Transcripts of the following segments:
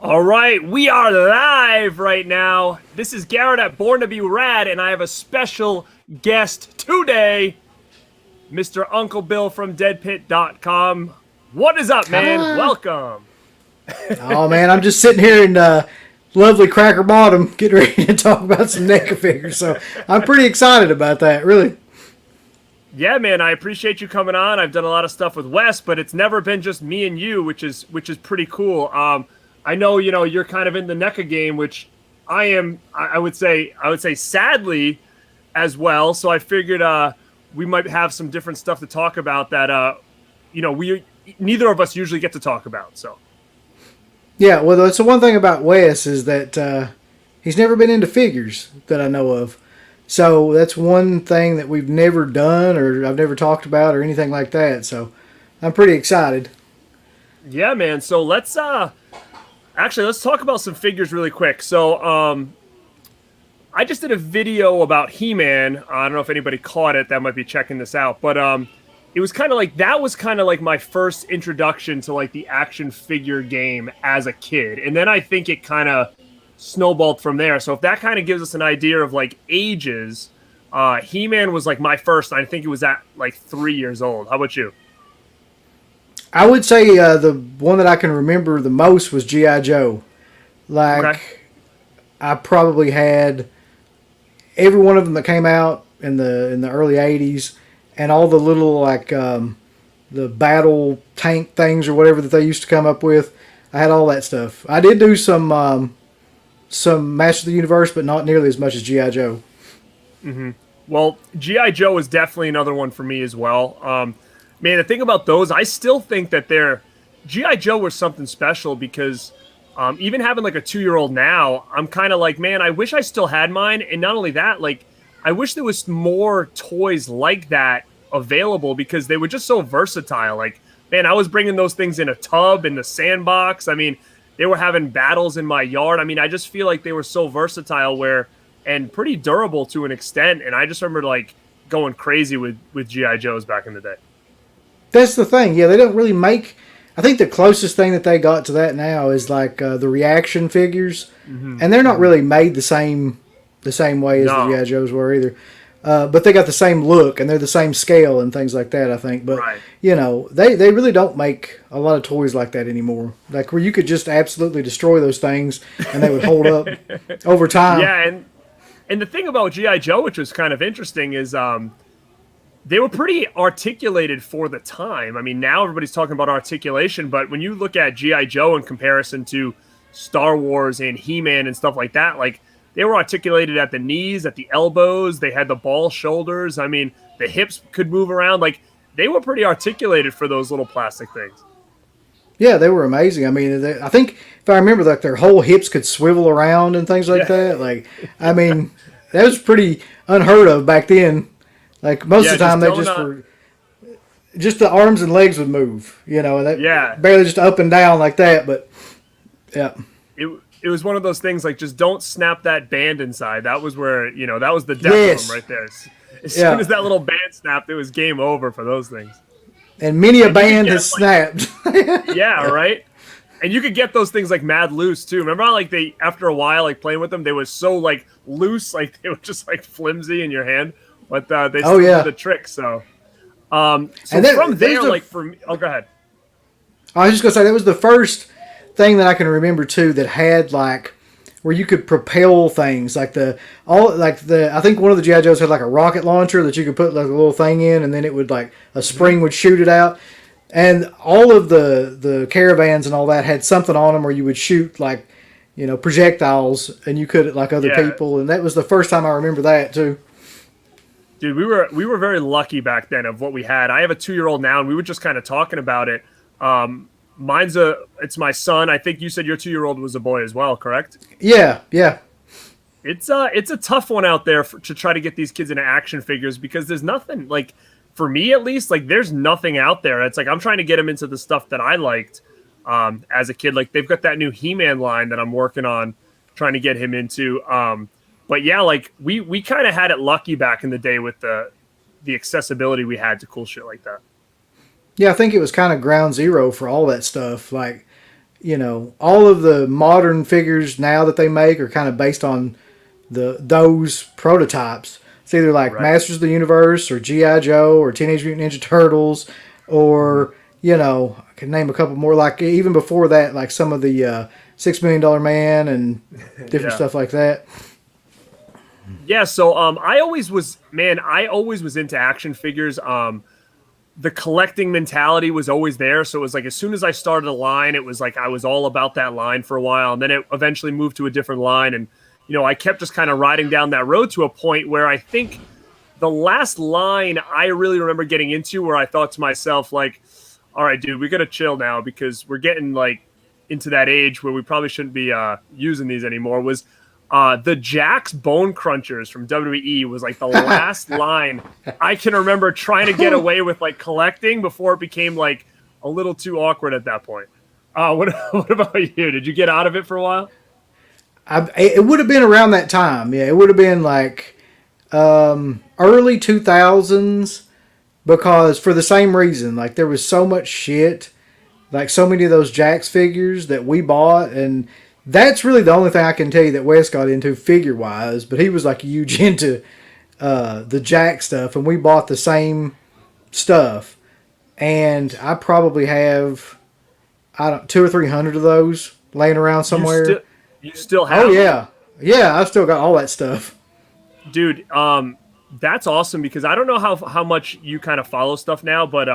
All right, we are live right now. This is Garrett at Born to Be Rad, and I have a special guest today, Mr. Uncle Bill from deadpit.com. What is up, man? Ah. Welcome. Oh man, I'm just sitting here in lovely Cracker Bottom, getting ready to talk about some Neca figures. So I'm pretty excited about that, really. Yeah, man, I appreciate you coming on. I've done a lot of stuff with Wes, but it's never been just me and you, which is pretty cool. I know, you're kind of in the NECA game, which I am. I would say sadly as well. So I figured we might have some different stuff to talk about that we neither of us usually get to talk about. So Yeah, well, that's the one thing about Wes is that he's never been into figures that I know of. So that's one thing that we've never done or I've never talked about or anything like that. So I'm pretty excited. yeah, man. So let's talk about some figures really quick. So I just did a video about He-Man. I don't know if anybody caught it that might be checking this out, but it was kind of like that was kind of like my first introduction to like the action figure game as a kid. And then I think it kind of snowballed from there. So if that kind of gives us an idea of like ages, He-Man was like my first. I think it was at like 3 years old. How about you? I would say the one that I can remember the most was G.I. Joe. Like, Okay. I probably had every one of them that came out in the early '80s, and all the little like the battle tank things or whatever that they used to come up with. I had all that stuff. I did do some Master of the Universe, but not nearly as much as GI Joe. Well, G.I. Joe is definitely another one for me as well. Man, the thing about those, I still think that they're G.I. Joe was something special because even having like a 2-year-old now, I'm kind of like, man, I wish I still had mine. And not only that, like, I wish there was more toys like that available because they were just so versatile. Like, man, I was bringing those things in a tub, in the sandbox. I mean, they were having battles in my yard. I mean, I just feel like they were so versatile and pretty durable to an extent. And I just remember like going crazy with G.I. Joes back in the day. That's the thing. Yeah, they don't really make. I think the closest thing that they got to that now is like the reaction figures, and they're not really made the same way as the No. GI Joes were either. But they got the same look and they're the same scale and things like that. I think, but Right. they really don't make a lot of toys like that anymore. Like where you could just absolutely destroy those things and they would hold up over time. Yeah, and the thing about GI Joe, which was kind of interesting, is they were pretty articulated for the time. I mean, now everybody's talking about articulation, but when you look at GI Joe in comparison to Star Wars and He-Man and stuff like that, like they were articulated at the knees, at the elbows. They had the ball shoulders. I mean, the hips could move around. Like they were pretty articulated for those little plastic things. Yeah, they were amazing. I mean, I think if I remember, like their whole hips could swivel around and things like Yeah, that. Like, I mean, that was pretty unheard of back then. Like most yeah, of the time, just they don't. just were just the arms and legs would move, and Yeah, that barely just up and down like that. But yeah, it it was one of those things like just don't snap that band inside. That was where that was the death of them yes, right there. As soon yeah, as that little band snapped, it was game over for those things. and many a And you could band get has like snapped. yeah, right. And you could get those things like mad loose too. Remember how like they after a while like playing with them, they were so like loose, like they were just like flimsy in your hand, but they Oh still did yeah, the trick. So so and from there's there, the. like for me, oh, go ahead. I was just gonna say that was the first thing that I can remember too that had like where you could propel things like I think one of the GI Joes had like a rocket launcher that you could put like a little thing in and then it would like a spring would shoot it out, and all of the caravans and all that had something on them where you would shoot like projectiles and you could like other Yeah, people, and that was the first time I remember that too. dude, we were very lucky back then of what we had. I have a 2-year-old now, and we were just kind of talking about it. It's my son. I think you said your 2-year-old was a boy as well, correct? Yeah, yeah. It's a tough one out there to try to get these kids into action figures because there's nothing like for me at least like there's nothing out there. It's like I'm trying to get them into the stuff that I liked as a kid. Like they've got that new He-Man line that I'm working on trying to get him into. But yeah, like we kind of had it lucky back in the day with the accessibility we had to cool shit like that. Yeah, I think it was kind of ground zero for all that stuff. Like, all of the modern figures now that they make are kind of based on those prototypes. It's either like Right. Masters of the Universe or G.I. Joe or Teenage Mutant Ninja Turtles or, I can name a couple more. Like even before that, like some of the $6 Million Man and different Yeah. stuff like that. Yeah, so I always was into action figures. The collecting mentality was always there, so it was like as soon as I started a line, it was like I was all about that line for a while, and then it eventually moved to a different line, and I kept just kind of riding down that road to a point where I think the last line I really remember getting into where I thought to myself like, all right, dude, we got to chill now because we're getting like into that age where we probably shouldn't be using these anymore was the Jax Bone Crunchers from WWE was like the last line I can remember trying to get away with like collecting before it became like a little too awkward at that point. What about you? Did you get out of it for a while? It would have been around that time. Yeah, it would have been like early 2000s because for the same reason, like there was so much shit, like so many of those Jax figures that we bought, and that's really the only thing I can tell you that Wes got into figure wise. But he was like huge into the Jax stuff, and we bought the same stuff. And I probably have two or three hundred of those laying around You still somewhere. you still have Oh them? yeah, yeah. I've still got all that stuff. Dude, that's awesome because I don't know how much you kind of follow stuff now, but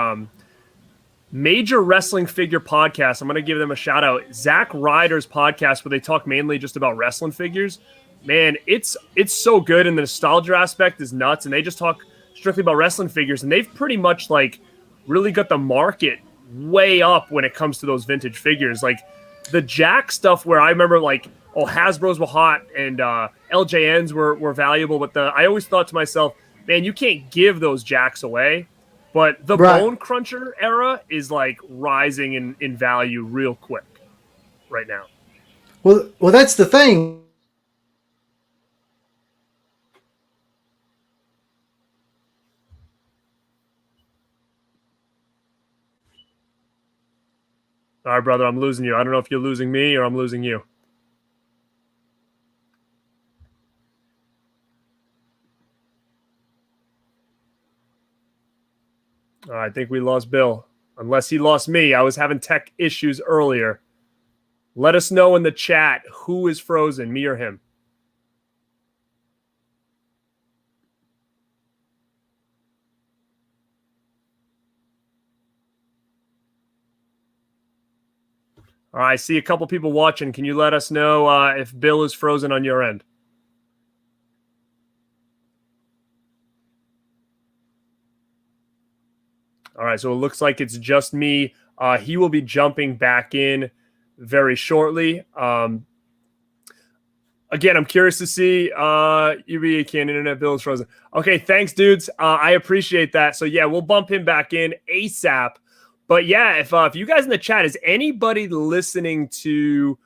Major Wrestling Figure Podcast. I'm going to give them a shout out. Zack Ryder's podcast where they talk mainly just about wrestling figures. Man, it's so good, and the nostalgia aspect is nuts, and they just talk strictly about wrestling figures, and they've pretty much like really got the market way up when it comes to those vintage figures. Like the Jack stuff where I remember like, oh, Hasbro's were hot and LJNs were valuable, but I always thought to myself, man, you can't give those Jacks away. But the Right. Bone Cruncher era is like rising in value real quick right now. Well, that's the thing. All right, brother, I'm losing you. I don't know if you're losing me or I'm losing you. I think we lost Bill. Unless he lost me. I was having tech issues earlier. Let us know in the chat who is frozen, me or him. All right, I see a couple people watching. Can you let us know if Bill is frozen on your end? All right, so it looks like it's just me. He will be jumping back in very shortly. Again, I'm curious to see UBA can internet bill is frozen. Okay, thanks, dudes. I appreciate that. So yeah, we'll bump him back in ASAP. But yeah, if you guys in the chat, is anybody listening to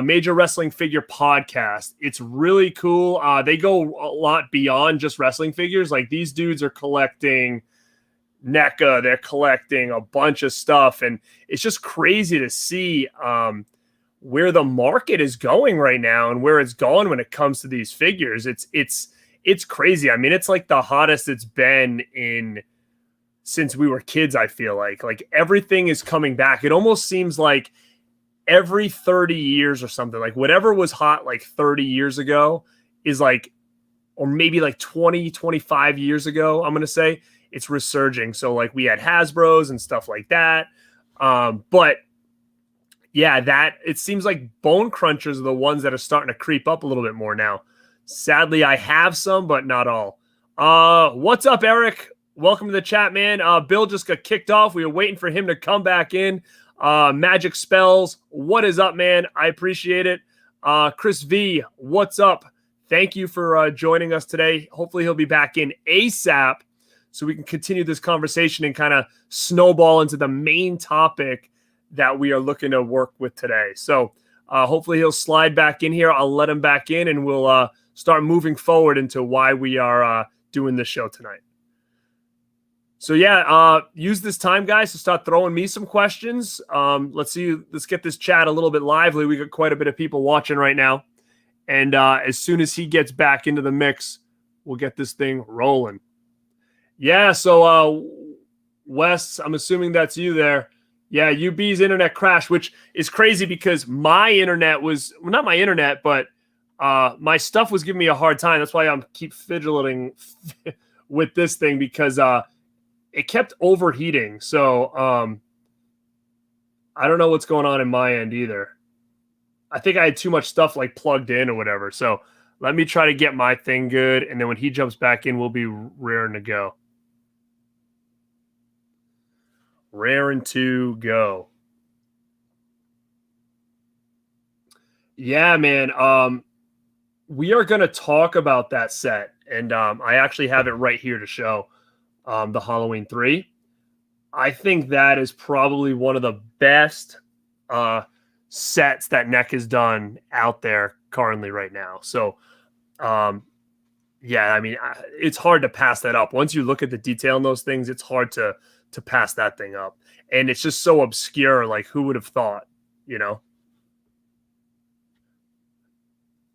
Major Wrestling Figure Podcast? It's really cool. They go a lot beyond just wrestling figures. Like these dudes are collecting Neca, they're collecting a bunch of stuff, and it's just crazy to see where the market is going right now and where it's gone when it comes to these figures. It's crazy. I mean, it's like the hottest it's been in since we were kids. I feel like everything is coming back. It almost seems like every 30 years or something, like whatever was hot like 30 years ago is like, or maybe like 20, 25 years ago, I'm going to say, it's resurging. So like we had Hasbro's and stuff like that. But yeah, that it seems like Bone Crunchers are the ones that are starting to creep up a little bit more now. Sadly, I have some, but not all. What's up, Eric? Welcome to the chat, man. Bill just got kicked off. We were waiting for him to come back in. Magic Spells, what is up, man? I appreciate it. Chris V, what's up? Thank you for joining us today. Hopefully he'll be back in ASAP so we can continue this conversation and kind of snowball into the main topic that we are looking to work with today. So hopefully he'll slide back in here. I'll let him back in and we'll start moving forward into why we are doing this show tonight. So yeah, use this time, guys, to start throwing me some questions. Let's get this chat a little bit lively. We got quite a bit of people watching right now. And as soon as he gets back into the mix, we'll get this thing rolling. Yeah, so Wes, I'm assuming that's you there. Yeah, UB's internet crashed, which is crazy because my internet was not my internet, but my stuff was giving me a hard time. That's why I'm keep fidgeting with this thing because it kept overheating. So I don't know what's going on in my end either. I think I had too much stuff like plugged in or whatever. So let me try to get my thing good, and then when he jumps back in, we'll be raring to go. Raring to go. Yeah, man. We are going to talk about that set, and I actually have it right here to show the Halloween 3. I think that is probably one of the best sets that Neca has done out there currently right now. So, yeah, I mean, it's hard to pass that up. Once you look at the detail in those things, it's hard to pass that thing up. And it's just so obscure. Like, who would have thought, you know?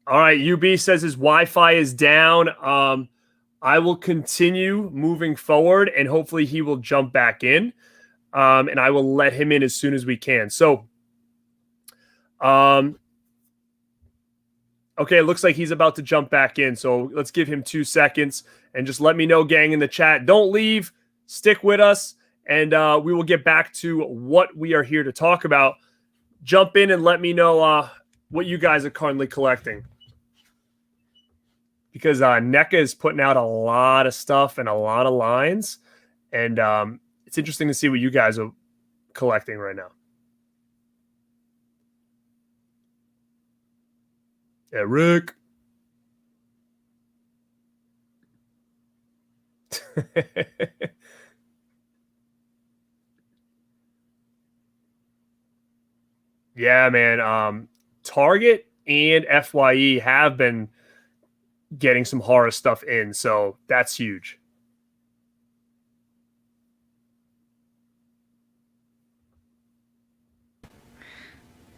All right, UB says his Wi-Fi is down. I will continue moving forward, and hopefully he will jump back in. And I will let him in as soon as we can. So, okay, it looks like he's about to jump back in. So let's give him 2 seconds and just let me know, gang, in the chat. Don't leave. Stick with us, and we will get back to what we are here to talk about. Jump in and let me know what you guys are currently collecting. Because Neca is putting out a lot of stuff and a lot of lines. And it's interesting to see what you guys are collecting right now. Eric. Yeah, man. Target and FYE have been getting some horror stuff in, so that's huge.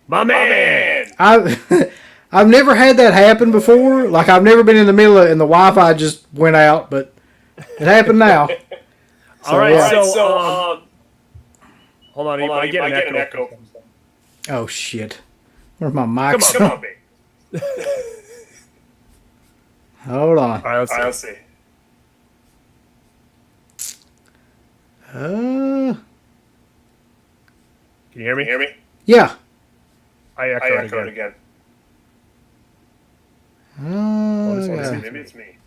My man. I've never had that happen before. Like, I've never been in the middle of and the Wi-Fi just went out, but it happened now. So, all right, yeah. So hold on, I get an echo. Oh shit! Where's my mic? Come on, babe. Hold on. All right, let's see. Can you hear me? Yeah. I echoed again. Maybe it's me.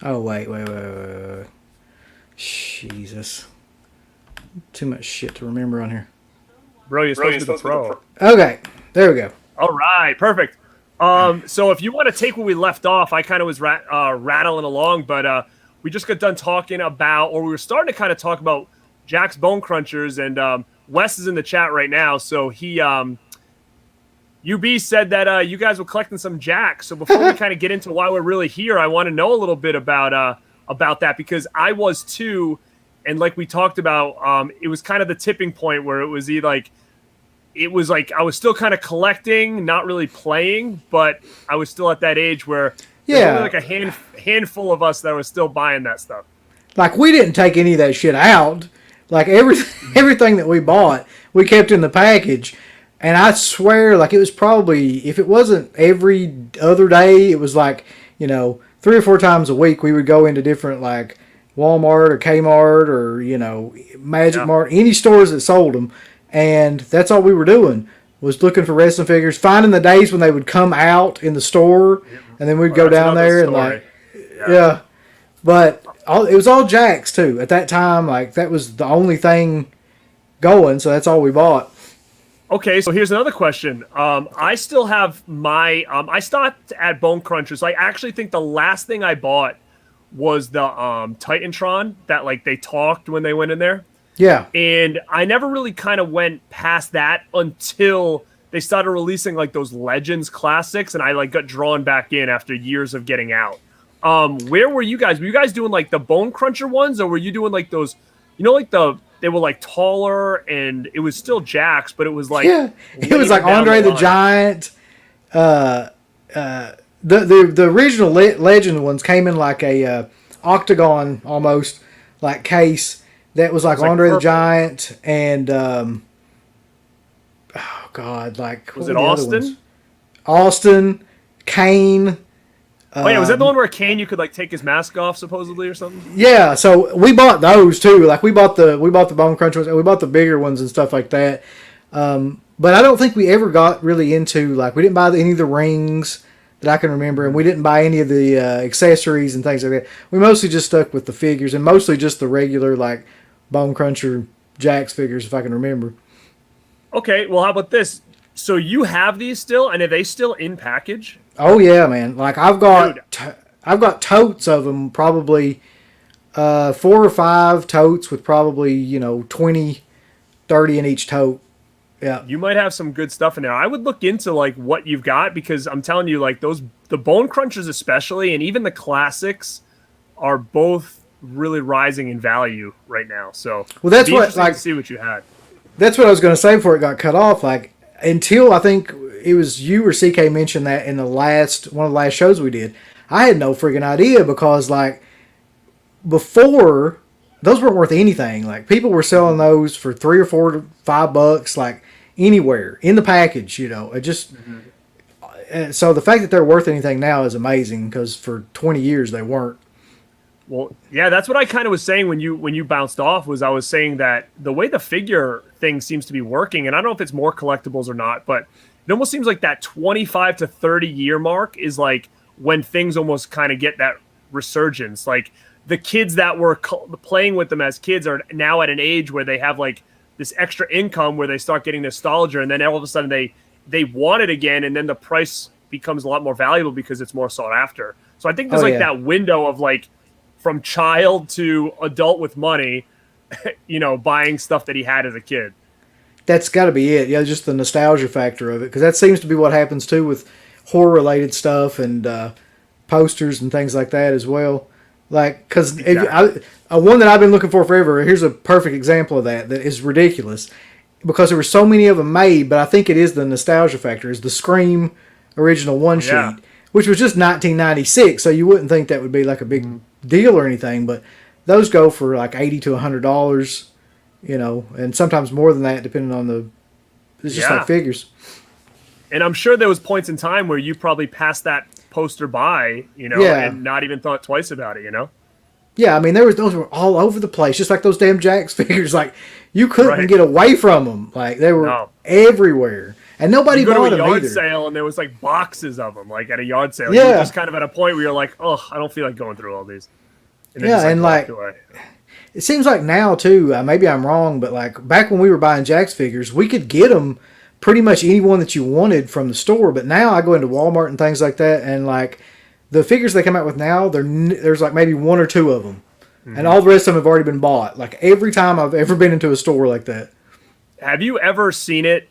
Oh, wait. Jesus. Too much shit to remember on here. Bro, you're supposed to be the pro. Okay, there we go. All right, perfect. So if you want to take where we left off, I kind of was rattling along, but we just got done talking about, or we were starting to kind of talk about Jack's Bone Crunchers, and Wes is in the chat right now, so he... UB said that you guys were collecting some Jack. So before we kind of get into why we're really here, I want to know a little bit about that, because I was too, and like we talked about, it was kind of the tipping point where it was like I was still kind of collecting, not really playing, but I was still at that age where there's only like a handful of us that were still buying that stuff. Like, we didn't take any of that shit out. Like, everything that we bought, we kept in the package. And I swear, like, it was probably, if it wasn't every other day, it was like, 3 or 4 times a week we would go into different, like, Walmart or Kmart or, Magic Mart, any stores that sold them. And that's all we were doing, was looking for wrestling figures, finding the days when they would come out in the store, and then we'd go down there and, like, yeah. But it was all Jacks, too. At that time, like, that was the only thing going, so that's all we bought. Okay, so here's another question. I still have my... I stopped at Bone Crunchers. I actually think the last thing I bought was the Titantron that, like, they talked when they went in there. Yeah. And I never really kind of went past that until they started releasing, like, those Legends classics, and I, like, got drawn back in after years of getting out. Where were you guys? Were you guys doing like the Bone Cruncher ones, or were you doing like those? You know, like they were like taller, and it was still Jacks, but it was like Yeah, it was later like down Andre the line. Giant. Uh, the original Legend ones came in like a octagon almost like case that was like It's like Andre the purple. Giant and oh god, like Was what it were the other ones? Austin? Austin, Kane. Oh yeah, was that the one where Kane you could like take his mask off supposedly or something? Yeah, so we bought those too. Like we bought the Bone Crunch ones and we bought the bigger ones and stuff like that. But I don't think we ever got really into like we didn't buy any of the rings that I can remember, and we didn't buy any of the accessories and things like that. We mostly just stuck with the figures and mostly just the regular like Bone Cruncher Jax figures, if I can remember. Okay, well how about this? So you have these still, and are they still in package? Oh yeah, man! Like Dude, I've got totes of them, probably 4 or 5 totes with probably 20, 30 in each tote. Yeah. you might have some good stuff in there. I would look into like what you've got because I'm telling you, like the Bone Crunchers especially, and even the classics are both really rising in value right now. So Well, it'd that's be what interesting like to see what you had. that's what I was going to say before it got cut off. Like until I think it was you or CK mentioned that in the last one of the last shows we did, I had no freaking idea because like before those weren't worth anything. Like people were selling those for $3 or $4 to $5, like anywhere in the package. It just so the fact that they're worth anything now is amazing because for 20 years they weren't. Well, yeah, that's what I kind of was saying when you bounced off. Was I was saying that the way the figure thing seems to be working, and I don't know if it's more collectibles or not, but it almost seems like that 25 to 30 year mark is like when things almost kind of get that resurgence. Like the kids that were playing with them as kids are now at an age where they have like this extra income where they start getting nostalgia, and then all of a sudden they want it again, and then the price becomes a lot more valuable because it's more sought after. So I think there's Oh like yeah. that window of like from child to adult with money, buying stuff that he had as a kid. That's got to be it. Yeah, just the nostalgia factor of it, because that seems to be what happens too with horror-related stuff and posters and things like that as well. Like, because Exactly. one that I've been looking for forever. Here's a perfect example of that is ridiculous, because there were so many of them made. But I think it is the nostalgia factor. Is the Scream original one Yeah. sheet, which was just 1996, so you wouldn't think that would be like a big deal or anything. But those go for like $80 to $100. And sometimes more than that, depending on the. It's just Yeah. like figures. And I'm sure there was points in time where you probably passed that poster by, Yeah. and not even thought twice about it. Yeah, I mean, those were all over the place, just like those damn Jax figures. Like you couldn't Right. get away from them. Like they were No. everywhere, and nobody You go bought to a them yard either. sale and there was like boxes of them, like at a yard sale. Yeah. You were just kind of at a point where you're like, oh, I don't feel like going through all these. And then Yeah, just and walked like away. it seems like now too. Maybe I'm wrong, but like back when we were buying Jax figures, we could get them pretty much any one that you wanted from the store. But now I go into Walmart and things like that, and like the figures they come out with now, there's like maybe 1 or 2 of them, and all the rest of them have already been bought. Like every time I've ever been into a store like that. Have you ever seen it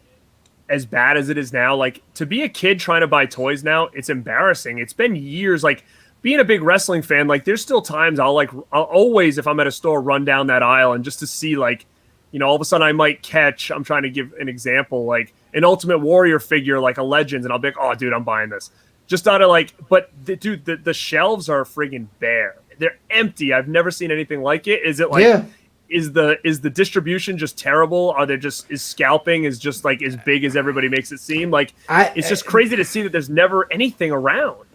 as bad as it is now? Like to be a kid trying to buy toys now, it's embarrassing. It's been years. Like being a big wrestling fan, like there's still times I'll always, if I'm at a store, run down that aisle and just to see like, all of a sudden I might catch, I'm trying to give an example, like an Ultimate Warrior figure, like a Legends, and I'll be like, oh dude, I'm buying this. Just out of like, but the shelves are friggin' bare. They're empty. I've never seen anything like it. Is it like, Yeah. is the distribution just terrible? Are there is scalping is just like as big as everybody makes it seem? Like it's just crazy to see that there's never anything around.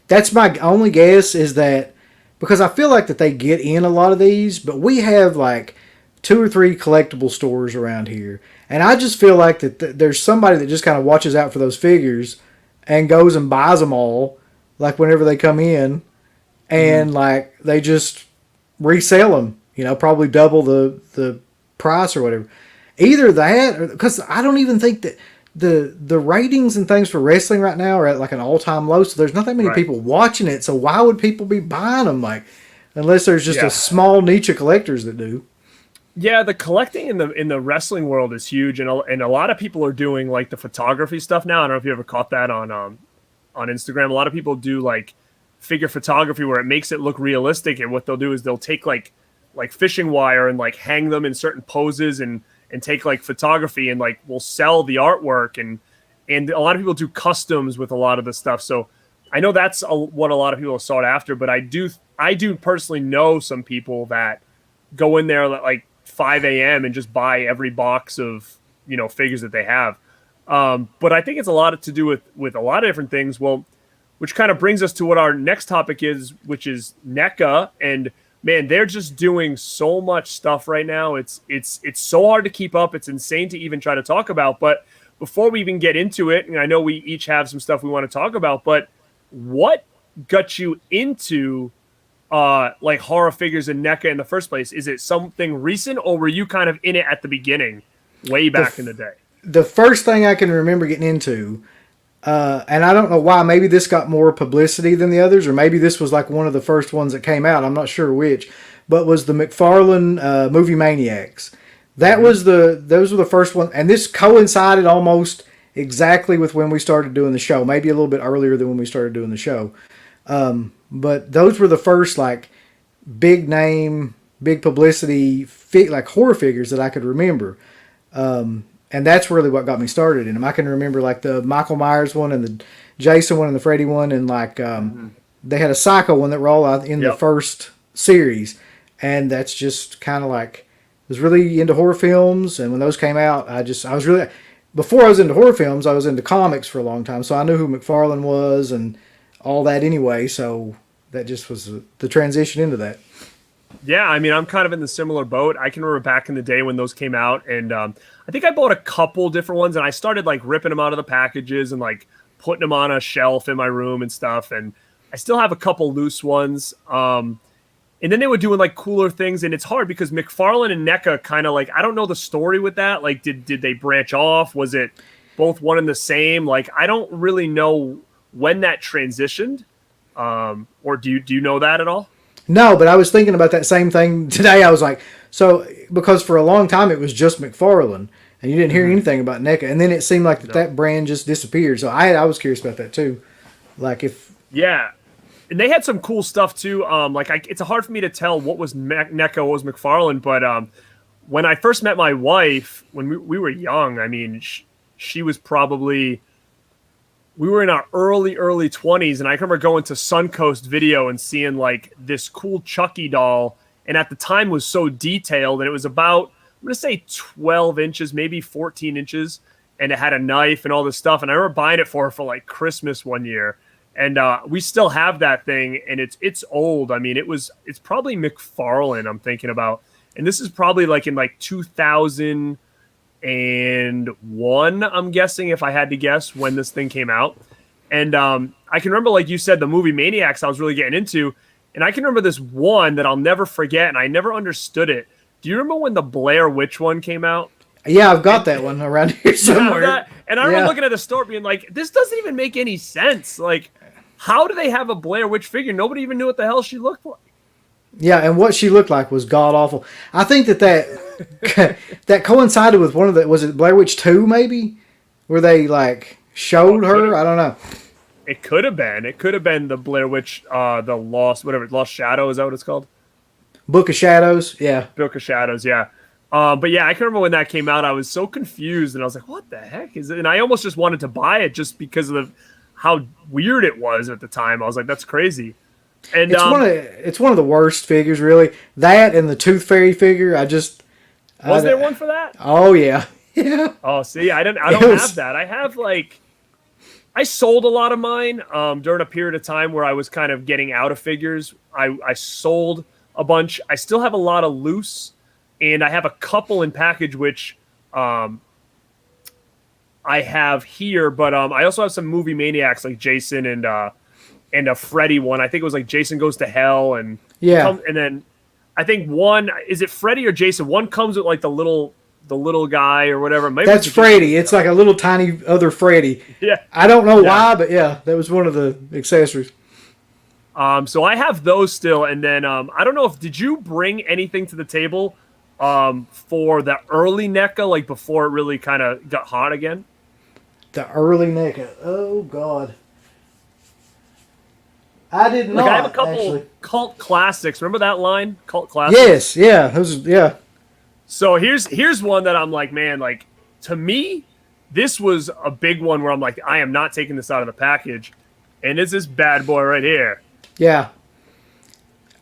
That's my only guess, is that because I feel like that they get in a lot of these, but we have like 2 or 3 collectible stores around here, and I just feel like that there's somebody that just kind of watches out for those figures and goes and buys them all, like whenever they come in, and like they just resell them, probably double the price or whatever. Either that, or because I don't even think that the ratings and things for wrestling right now are at like an all-time low, so there's not that many Right. people watching it. So why would people be buying them? Like, unless there's just Yeah. a small niche of collectors that do. Yeah, the collecting in the wrestling world is huge, and a lot of people are doing like the photography stuff now. I don't know if you ever caught that on Instagram. A lot of people do like figure photography where it makes it look realistic. And what they'll do is they'll take like fishing wire and like hang them in certain poses and take like photography and like will sell the artwork, and a lot of people do customs with a lot of the stuff. So I know that's what a lot of people are sought after, but I do personally know some people that go in there at like 5 a.m. and just buy every box of, figures that they have. But I think it's a lot to do with a lot of different things. Well, which kind of brings us to what our next topic is, which is NECA. And man, they're just doing so much stuff right now. It's so hard to keep up. It's insane to even try to talk about. But before we even get into it, and I know we each have some stuff we want to talk about, but what got you into like horror figures in NECA in the first place? Is it something recent, or were you kind of in it at the beginning, way back in the day? The first thing I can remember getting into, and I don't know why, maybe this got more publicity than the others, or maybe this was like one of the first ones that came out, I'm not sure which, but was the McFarlane Movie Maniacs. Those were the first one, and this coincided almost exactly with when we started doing the show, maybe a little bit earlier than when we started doing the show. But those were the first like big name, big publicity, like horror figures that I could remember. And that's really what got me started in them. I can remember like the Michael Myers one and the Jason one and the Freddy one, and like they had a Psycho one that were all out in the first series, and that's just kind of like, was really into horror films, and when those came out, I was really, before I was into horror films, I was into comics for a long time, so I knew who McFarlane was and all that anyway, so that just was the transition into that. Yeah, I mean, I'm kind of in the similar boat. I can remember back in the day when those came out, and I think I bought a couple different ones, and I started like ripping them out of the packages and like putting them on a shelf in my room and stuff, and I still have a couple loose ones. And then they were doing like cooler things, and it's hard because McFarlane and NECA kind of like, I don't know the story with that. Like, did they branch off? Was it both one and the same? Like, I don't really know when that transitioned. Or do you know that at all? No, but I was thinking about that same thing today. I was like, so because for a long time it was just McFarlane, and you didn't hear anything about NECA, and then it seemed like that brand just disappeared. So I was curious about that too. Like if and they had some cool stuff too. It's hard for me to tell what was NECA, what was McFarlane, but when I first met my wife, when we were young, I mean, she was probably, we were in our early 20s, and I remember going to Suncoast Video and seeing like this cool Chucky doll, and at the time was so detailed, and it was about, I'm going to say 12 inches, maybe 14 inches, and it had a knife and all this stuff, and I remember buying it for her for like Christmas one year. And we still have that thing, and it's old. I mean, it's probably McFarlane I'm thinking about, and this is probably like in like 2001. I'm guessing, if I had to guess, when this thing came out. And I can remember, like you said, the movie Maniacs I was really getting into, and I can remember this one that I'll never forget, and I never understood it. Do you remember when the Blair Witch one came out? Yeah, I've got that one around here somewhere. And I remember looking at the store being like, this doesn't even make any sense. Like, how do they have a Blair Witch figure? Nobody even knew what the hell she looked like. Yeah, and what she looked like was god awful. I think that coincided with one of the, was it Blair Witch 2 maybe? Where they like showed her? I don't know. It could have been. It could have been the Blair Witch, the Lost Shadow, is that what it's called? Book of Shadows, yeah. Book of Shadows, yeah. But yeah, I can remember when that came out, I was so confused, and I was like, what the heck is it? And I almost just wanted to buy it just because of how weird it was at the time. I was like, that's crazy. And it's one of the worst figures, really. That and the Tooth Fairy figure, was there one for that? Oh yeah. Yeah. Oh, see, I don't have that. I have like, I sold a lot of mine during a period of time where I was kind of getting out of figures. I sold a bunch. I still have a lot of loose, and I have a couple in package, which I have here, but I also have some movie Maniacs like Jason and a Freddy one. I think it was like Jason Goes to Hell, and and then I think one, is it Freddy or Jason? One comes with like the little guy or whatever. Maybe that's Freddy. It's like a little tiny other Freddy. Yeah, I don't know why, but yeah, that was one of the accessories. So I have those still, and then I don't know did you bring anything to the table for the early NECA, like before it really kind of got hot again? The early NECA. Oh God. I did Like I have a not couple actually. cult classics. Remember that line? Cult classics. Yes, yeah, those, yeah. So here's one that I'm like, man, like to me, this was a big one where I'm like, I am not taking this out of the package, and it's this bad boy right here. Yeah.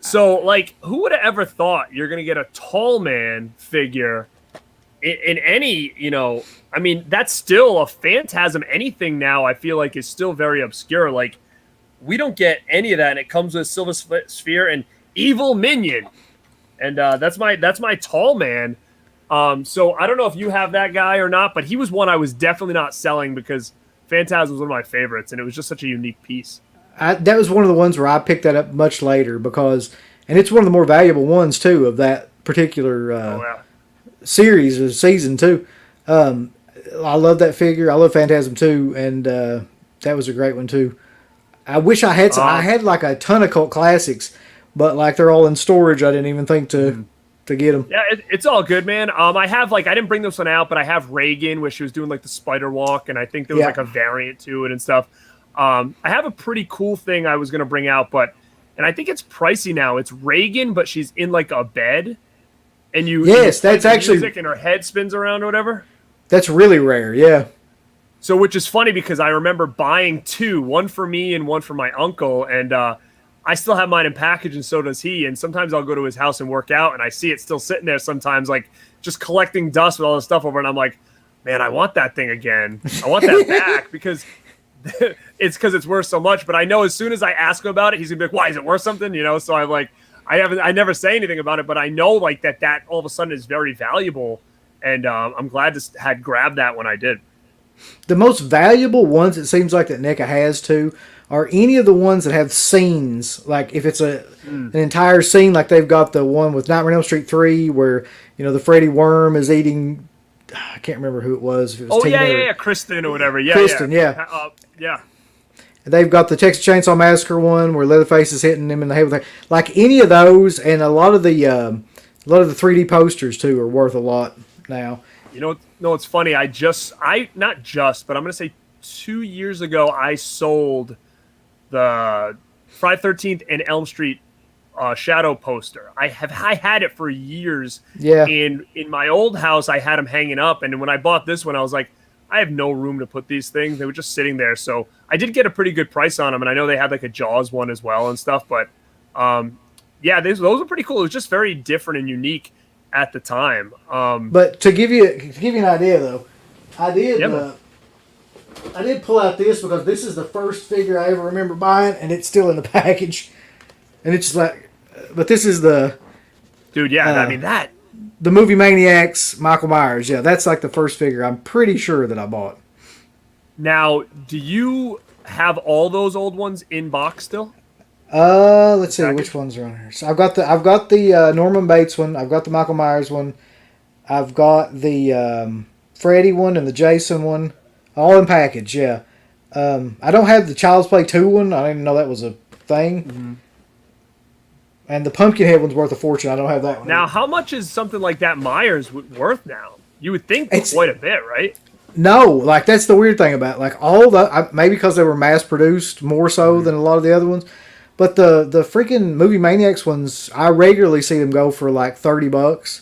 So like, who would have ever thought you're gonna get a tall man figure in any, I mean, that's still a Phantasm. Anything now, I feel like is still very obscure. Like we don't get any of that, and it comes with Silver Sphere and Evil Minion, and that's my tall man. So I don't know if you have that guy or not, but he was one I was definitely not selling because Phantasm was one of my favorites, and it was just such a unique piece. That was one of the ones where I picked that up much later and it's one of the more valuable ones too of that particular Oh yeah. series or season too. I love that figure. I love Phantasm too, and that was a great one too. I wish I had some. I had like a ton of cult classics, but like they're all in storage. I didn't even think to get them. Yeah, it's all good, man. I have I didn't bring this one out, but I have Reagan where she was doing like the spider walk, and I think there was like a variant to it and stuff. I have a pretty cool thing I was gonna bring out, and I think it's pricey now. It's Reagan, but she's in like a bed, and Yes, that's actually music and her head spins around or whatever. That's really rare. Yeah. So, which is funny because I remember buying two, one for me and one for my uncle, and I still have mine in package, and so does he. And sometimes I'll go to his house and work out, and I see it still sitting there sometimes, like just collecting dust with all this stuff over. And I'm like, man, I want that thing again. I want that back because it's worth so much. But I know as soon as I ask him about it, he's gonna be like, why is it worth something? So I'm like, I never say anything about it, but I know like that all of a sudden is very valuable, and I'm glad to had grabbed that when I did. The most valuable ones it seems like that Neca has too are any of the ones that have scenes. Like if it's an entire scene, like they've got the one with Nightmare on Elm Street 3 where the Freddy Worm is eating. I can't remember who it was. If it was yeah, Kristen or whatever. Yeah, Kristen, yeah. Yeah. They've got the Texas Chainsaw Massacre one where Leatherface is hitting him in the head with like any of those, and a lot of the 3D posters too are worth a lot now. No, it's funny. But I'm gonna say 2 years ago I sold the Friday 13th and Elm Street shadow poster. I had it for years. Yeah. And in my old house I had them hanging up, and when I bought this one I was like, I have no room to put these things. They were just sitting there. So I did get a pretty good price on them, and I know they had like a Jaws one as well and stuff. But yeah, those are pretty cool. It was just very different and unique at the time. But to give you an idea though, I did pull out this because this is the first figure I ever remember buying, and it's still in the package. And it's just like, but this is the dude. Yeah, I mean that. The Movie Maniacs, Michael Myers. Yeah, that's like the first figure I'm pretty sure that I bought. Now, do you have all those old ones in box still? Let's see which ones are on here. So I've got the Norman Bates one. I've got the Michael Myers one. I've got the Freddy one and the Jason one, all in package. Yeah. I don't have the Child's Play 2 one. I didn't even know that was a thing. Mm-hmm. And the Pumpkinhead one's worth a fortune. I don't have that one. Now, how much is something like that Myers worth now? You would think quite a bit, right? No, like that's the weird thing about like all the maybe because they were mass produced more so than a lot of the other ones. But the freaking Movie Maniacs ones, I regularly see them go for like $30.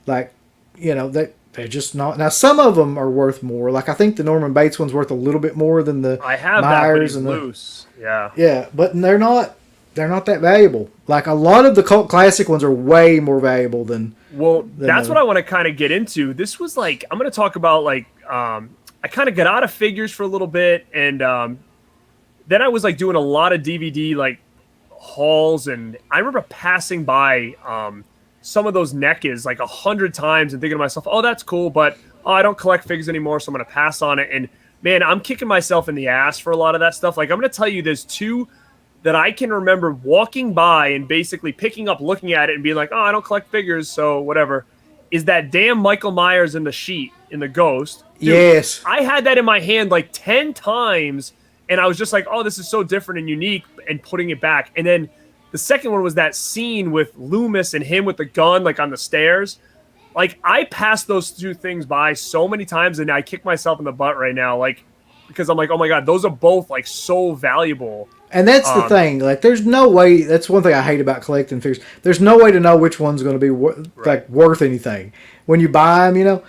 Like, they're just not. Now some of them are worth more. Like I think the Norman Bates one's worth a little bit more than the I have Myers that, but he's loose. Yeah. Yeah, but they're not that valuable. Like a lot of the cult classic ones are way more valuable than. Well, that's what I want to kind of get into. This was like I'm going to talk about like I kind of got out of figures for a little bit, and then I was like doing a lot of DVD like hauls, and I remember passing by some of those Necas like 100 times and thinking to myself, oh, that's cool, but I don't collect figures anymore, so I'm going to pass on it. And man, I'm kicking myself in the ass for a lot of that stuff. Like I'm going to tell you, there's two that I can remember walking by and basically picking up, looking at it and being like, oh, I don't collect figures, so whatever, is that damn Michael Myers in the sheet, in the Ghost. Dude, yes. I had that in my hand like 10 times, and I was just like, oh, this is so different and unique, and putting it back. And then the second one was that scene with Loomis and him with the gun, like on the stairs. Like, I passed those two things by so many times, and I kick myself in the butt right now. Like, because I'm like, oh my god, those are both like so valuable. And that's the thing. Like, there's no way. That's one thing I hate about collecting figures. There's no way to know which one's going to be like worth anything when you buy them. You know,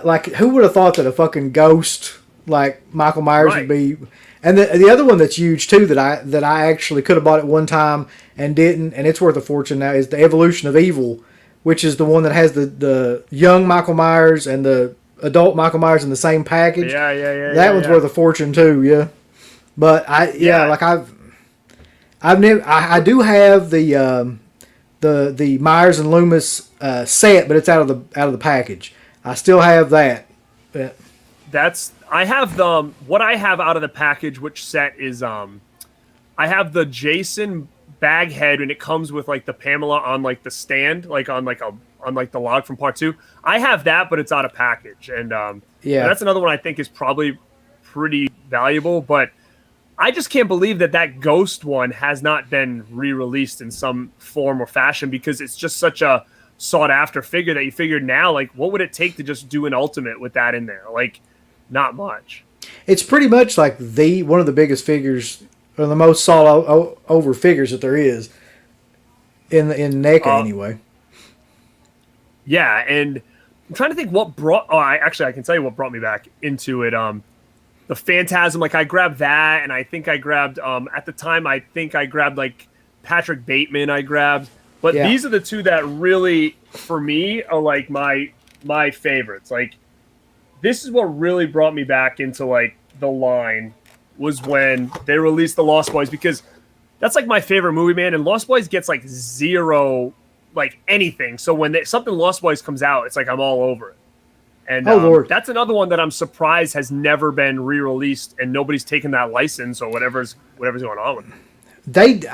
like who would have thought that a fucking ghost like Michael Myers would be? And the other one that's huge too that I actually could have bought at one time and didn't, and it's worth a fortune now, is the Evolution of Evil, which is the one that has the young Michael Myers and the adult Michael Myers in the same package. Yeah. That one's worth a fortune too. Yeah. But like I do have the Myers and Loomis set, but it's out of the package. I still have that. Yeah. I have what I have out of the package. Which set is I have the Jason bag head, and it comes with like the Pamela on like the stand, like on the log from part 2. I have that, but it's out of package, and that's another one I think is probably pretty valuable, but I just can't believe that Ghost one has not been re-released in some form or fashion, because it's just such a sought-after figure that you figured now, like, what would it take to just do an Ultimate with that in there? Like, not much. It's pretty much like one of the biggest figures, or the most sought over figures that there is in NECA anyway. Yeah, and I'm trying to think what brought... Oh, I can tell you what brought me back into it. The Phantasm, like I grabbed that, and I think I grabbed at the time I think I grabbed like Patrick Bateman but these are the two that really for me are like my favorites. Like, this is what really brought me back into like the line was when they released the Lost Boys, because that's like my favorite movie, man, and Lost Boys gets like zero like anything, so when something Lost Boys comes out, it's like I'm all over it. And Lord. That's another one that I'm surprised has never been re-released, and nobody's taken that license or whatever's going on with it.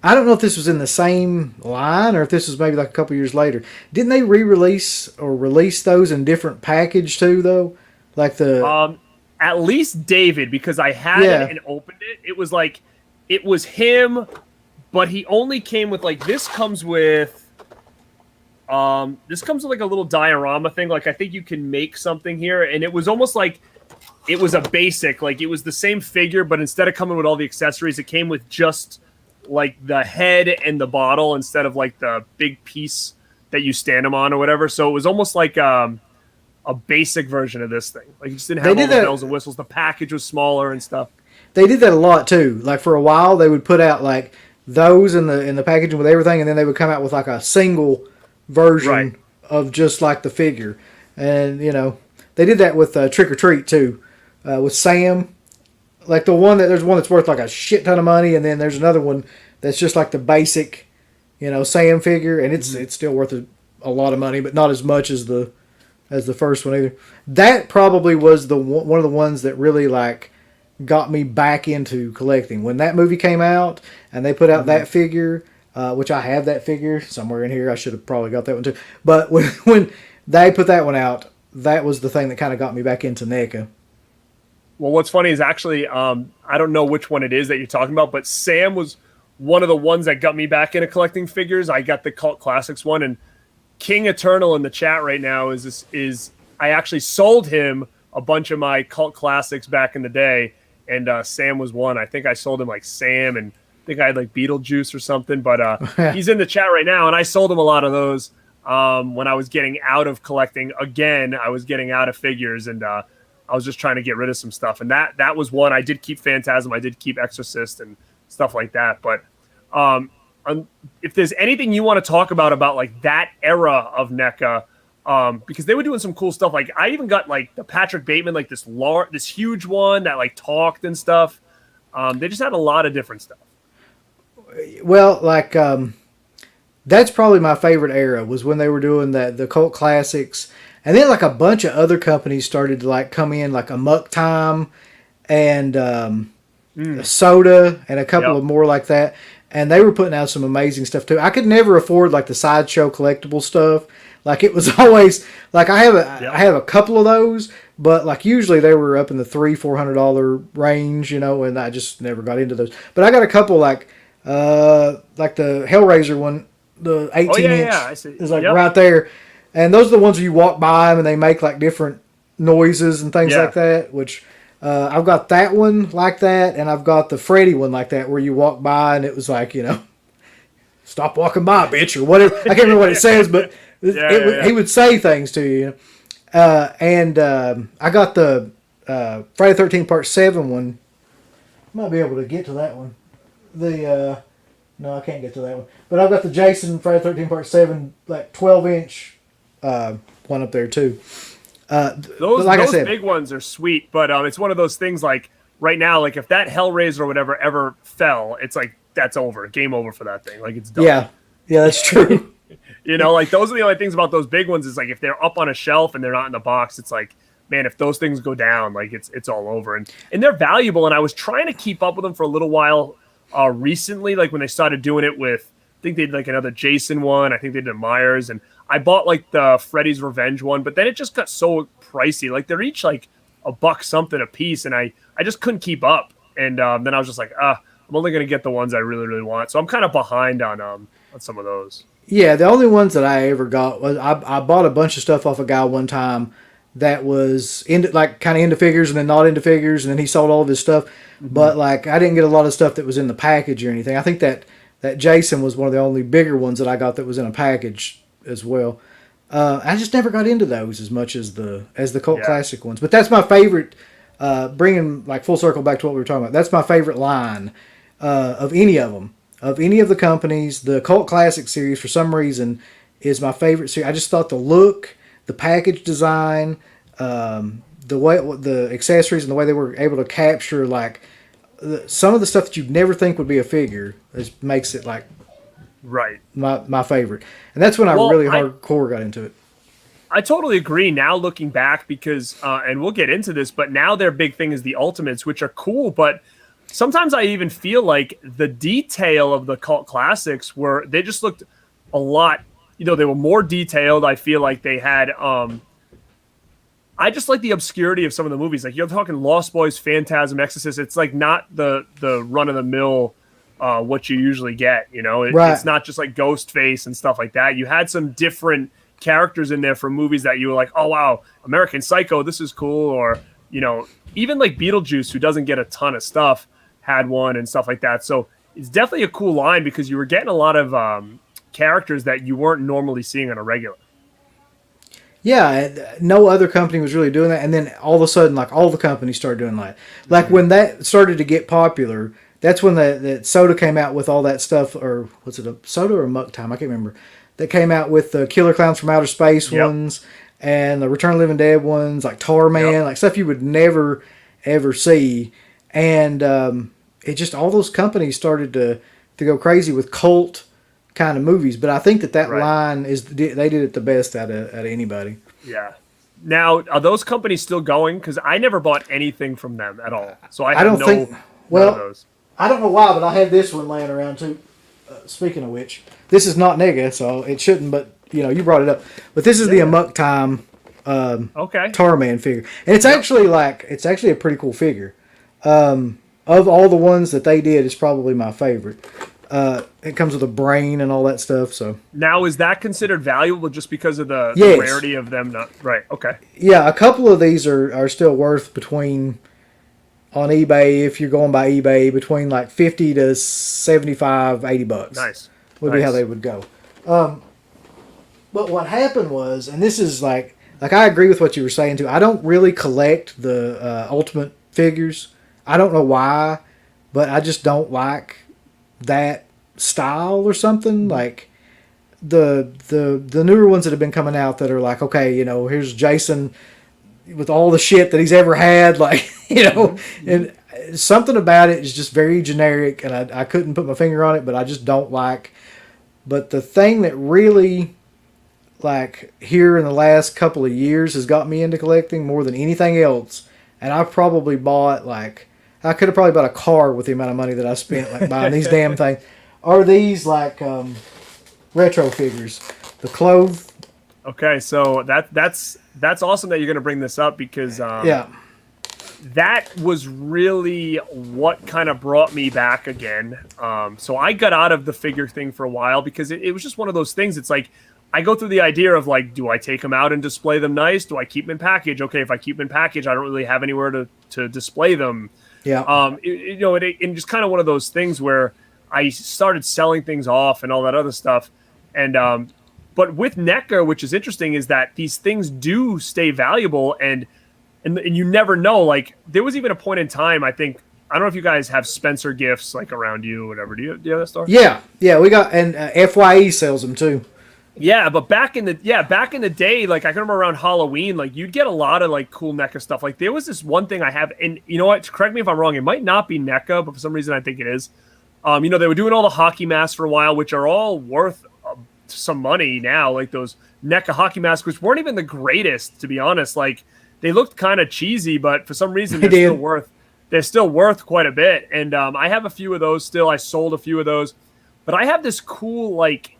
I don't know if this was in the same line or if this was maybe like a couple years later. Didn't they re-release or release those in different package too, though? Like the at least David, because I had it and opened it. It was like it was him, but he only came with like this comes with like a little diorama thing. Like, I think you can make something here, and it was almost like it was a basic, like it was the same figure, but instead of coming with all the accessories, it came with just like the head and the bottle instead of like the big piece that you stand them on or whatever. So it was almost like a basic version of this thing. Like, you just didn't have all the bells and whistles. The package was smaller and stuff. They did that a lot too. Like, for a while, they would put out like those in the packaging with everything, and then they would come out with like a single version of just like the figure. And they did that with Trick or Treat too, with Sam. Like there's one that's worth like a shit ton of money, and then there's another one that's just like the basic Sam figure, and it's still worth a lot of money, but not as much as the first one either. That probably was one of the ones that really like got me back into collecting when that movie came out, and they put out that figure. Which I have that figure somewhere in here. I should have probably got that one too. But when they put that one out, that was the thing that kind of got me back into NECA. Well, what's funny is actually, I don't know which one it is that you're talking about, but Sam was one of the ones that got me back into collecting figures. I got the Cult Classics one, and King Eternal in the chat right now is I actually sold him a bunch of my Cult Classics back in the day, and Sam was one. I think I sold him like Sam, and I think I had like Beetlejuice or something, but he's in the chat right now, and I sold him a lot of those when I was getting out of collecting. Again, I was getting out of figures, and I was just trying to get rid of some stuff. And that was one. I did keep Phantasm, I did keep Exorcist and stuff like that. But if there's anything you want to talk about like that era of NECA, because they were doing some cool stuff. Like, I even got like the Patrick Bateman, like this huge one that like talked and stuff. They just had a lot of different stuff. Well, like that's probably my favorite era, was when they were doing the Cult Classics, and then like a bunch of other companies started to like come in, like Amok Time and Soda and a couple of more like that, and they were putting out some amazing stuff too. I could never afford like the Sideshow collectible stuff. Like, it was always like I have a couple of those, but like usually they were up in the $300-$400 range, and I just never got into those. But I got a couple like the Hellraiser one, the 18-inch I see. is like right there, and those are the ones where you walk by them and they make like different noises and things like that, which I've got that one like that, and I've got the Freddy one like that, where you walk by and it was like, stop walking by, bitch, or whatever. I can't remember what it says, but he would say things to you. And I got the Friday the 13th Part 7 one. Might be able to get to that one. No, I can't get to that one. But I've got the Jason Friday the 13th Part 7, like 12-inch one up there too. Those big ones are sweet, but it's one of those things like right now, like if that Hellraiser or whatever ever fell, it's like that's over, game over for that thing. Like it's done. Yeah, that's true. Like those are the only things about those big ones is like if they're up on a shelf and they're not in the box, it's like, man, if those things go down, like it's all over. And they're valuable. And I was trying to keep up with them for a little while recently, like when they started doing it with, I think they did like another Jason one. I think they did a Myers, and I bought like the Freddy's Revenge one, but then it just got so pricey. Like they're each like $1 something a piece, and I just couldn't keep up. And then I was just like, I'm only gonna get the ones I really, really want. So I'm kind of behind on some of those. Yeah, the only ones that I ever got was I bought a bunch of stuff off a guy one time that was into like kind of into figures and then not into figures, and then he sold all of his stuff. Mm-hmm. But like I didn't get a lot of stuff that was in the package or anything. I think that Jason was one of the only bigger ones that I got that was in a package as well. I just never got into those as much as the cult classic ones. But that's my favorite. Bringing like full circle back to what we were talking about. That's my favorite line of any of them. Of any of the companies, the Cult Classic series, for some reason, is my favorite series. I just thought the look, the package design, the way the accessories, and the way they were able to capture like some of the stuff that you'd never think would be a figure, makes it like right my favorite. And that's when I really hardcore got into it. I totally agree now looking back because, and we'll get into this, but now their big thing is the Ultimates, which are cool, but sometimes I even feel like the detail of the Cult Classics they just looked a lot, they were more detailed. I feel like they had, I just like the obscurity of some of the movies. Like you're talking Lost Boys, Phantasm, Exorcist. It's like not the run of the mill, what you usually get, Right. It's not just like Ghostface and stuff like that. You had some different characters in there from movies that you were like, oh wow, American Psycho, this is cool. Or, even like Beetlejuice, who doesn't get a ton of stuff, had one and stuff like that. So it's definitely a cool line because you were getting a lot of characters that you weren't normally seeing on a regular. Yeah, no other company was really doing that. And then all of a sudden, like all the companies started doing that. Like when that started to get popular, that's when that Soda came out with all that stuff, or was it a Soda or Muck Time? I can't remember. That came out with the Killer Clowns from Outer Space ones and the Return of the Living Dead ones, like Tar Man, like stuff you would never ever see. And it just, all those companies started to go crazy with cult kind of movies. But I think that line they did it the best out of anybody. Yeah. Now, are those companies still going? Because I never bought anything from them at all. So I don't think none of those. I don't know why, but I have this one laying around too. Speaking of which, this is not Neca, so it shouldn't, but you brought it up. But this is the Amok Time Tarman figure. And it's actually a pretty cool figure. Of all the ones that they did, it's probably my favorite. It comes with a brain and all that stuff. So now, is that considered valuable just because of the rarity of them? Right. Okay. Yeah, a couple of these are still worth between, on eBay, if you're going by eBay, between like 50 to 75, $80. Nice. Would be how they would go. But what happened was, and this is like I agree with what you were saying too. I don't really collect the Ultimate figures. I don't know why, but I just don't like that style or something. Like the newer ones that have been coming out that are like, okay, here's Jason with all the shit that he's ever had, like, and something about it is just very generic, and I couldn't put my finger on it, but I just don't like. But the thing that really, like, here in the last couple of years has got me into collecting more than anything else, and I've probably bought, like, I could have probably bought a car with the amount of money that I spent, like, buying these damn things, are these, like, retro figures. The clothes. Okay, so that's awesome that you're going to bring this up because that was really what kind of brought me back again. So I got out of the figure thing for a while because it was just one of those things. It's like I go through the idea of like, do I take them out and display them nice? Do I keep them in package? Okay, if I keep them in package, I don't really have anywhere to display them. Yeah. And just kind of one of those things where I started selling things off and all that other stuff. And but with Neca, which is interesting, is that these things do stay valuable, and you never know. Like there was even a point in time, I think, I don't know if you guys have Spencer gifts like around you or whatever. Do you have that store? Yeah, we got, and FYE sells them too. Yeah, but back in the day, like I can remember around Halloween, like you'd get a lot of like cool NECA stuff. Like there was this one thing I have, and you know what? Correct me if I'm wrong. It might not be NECA, but for some reason I think it is. They were doing all the hockey masks for a while, which are all worth some money now. Like those NECA hockey masks, which weren't even the greatest, to be honest. Like they looked kind of cheesy, but for some reason they're still worth quite a bit. And I have a few of those still. I sold a few of those, but I have this cool like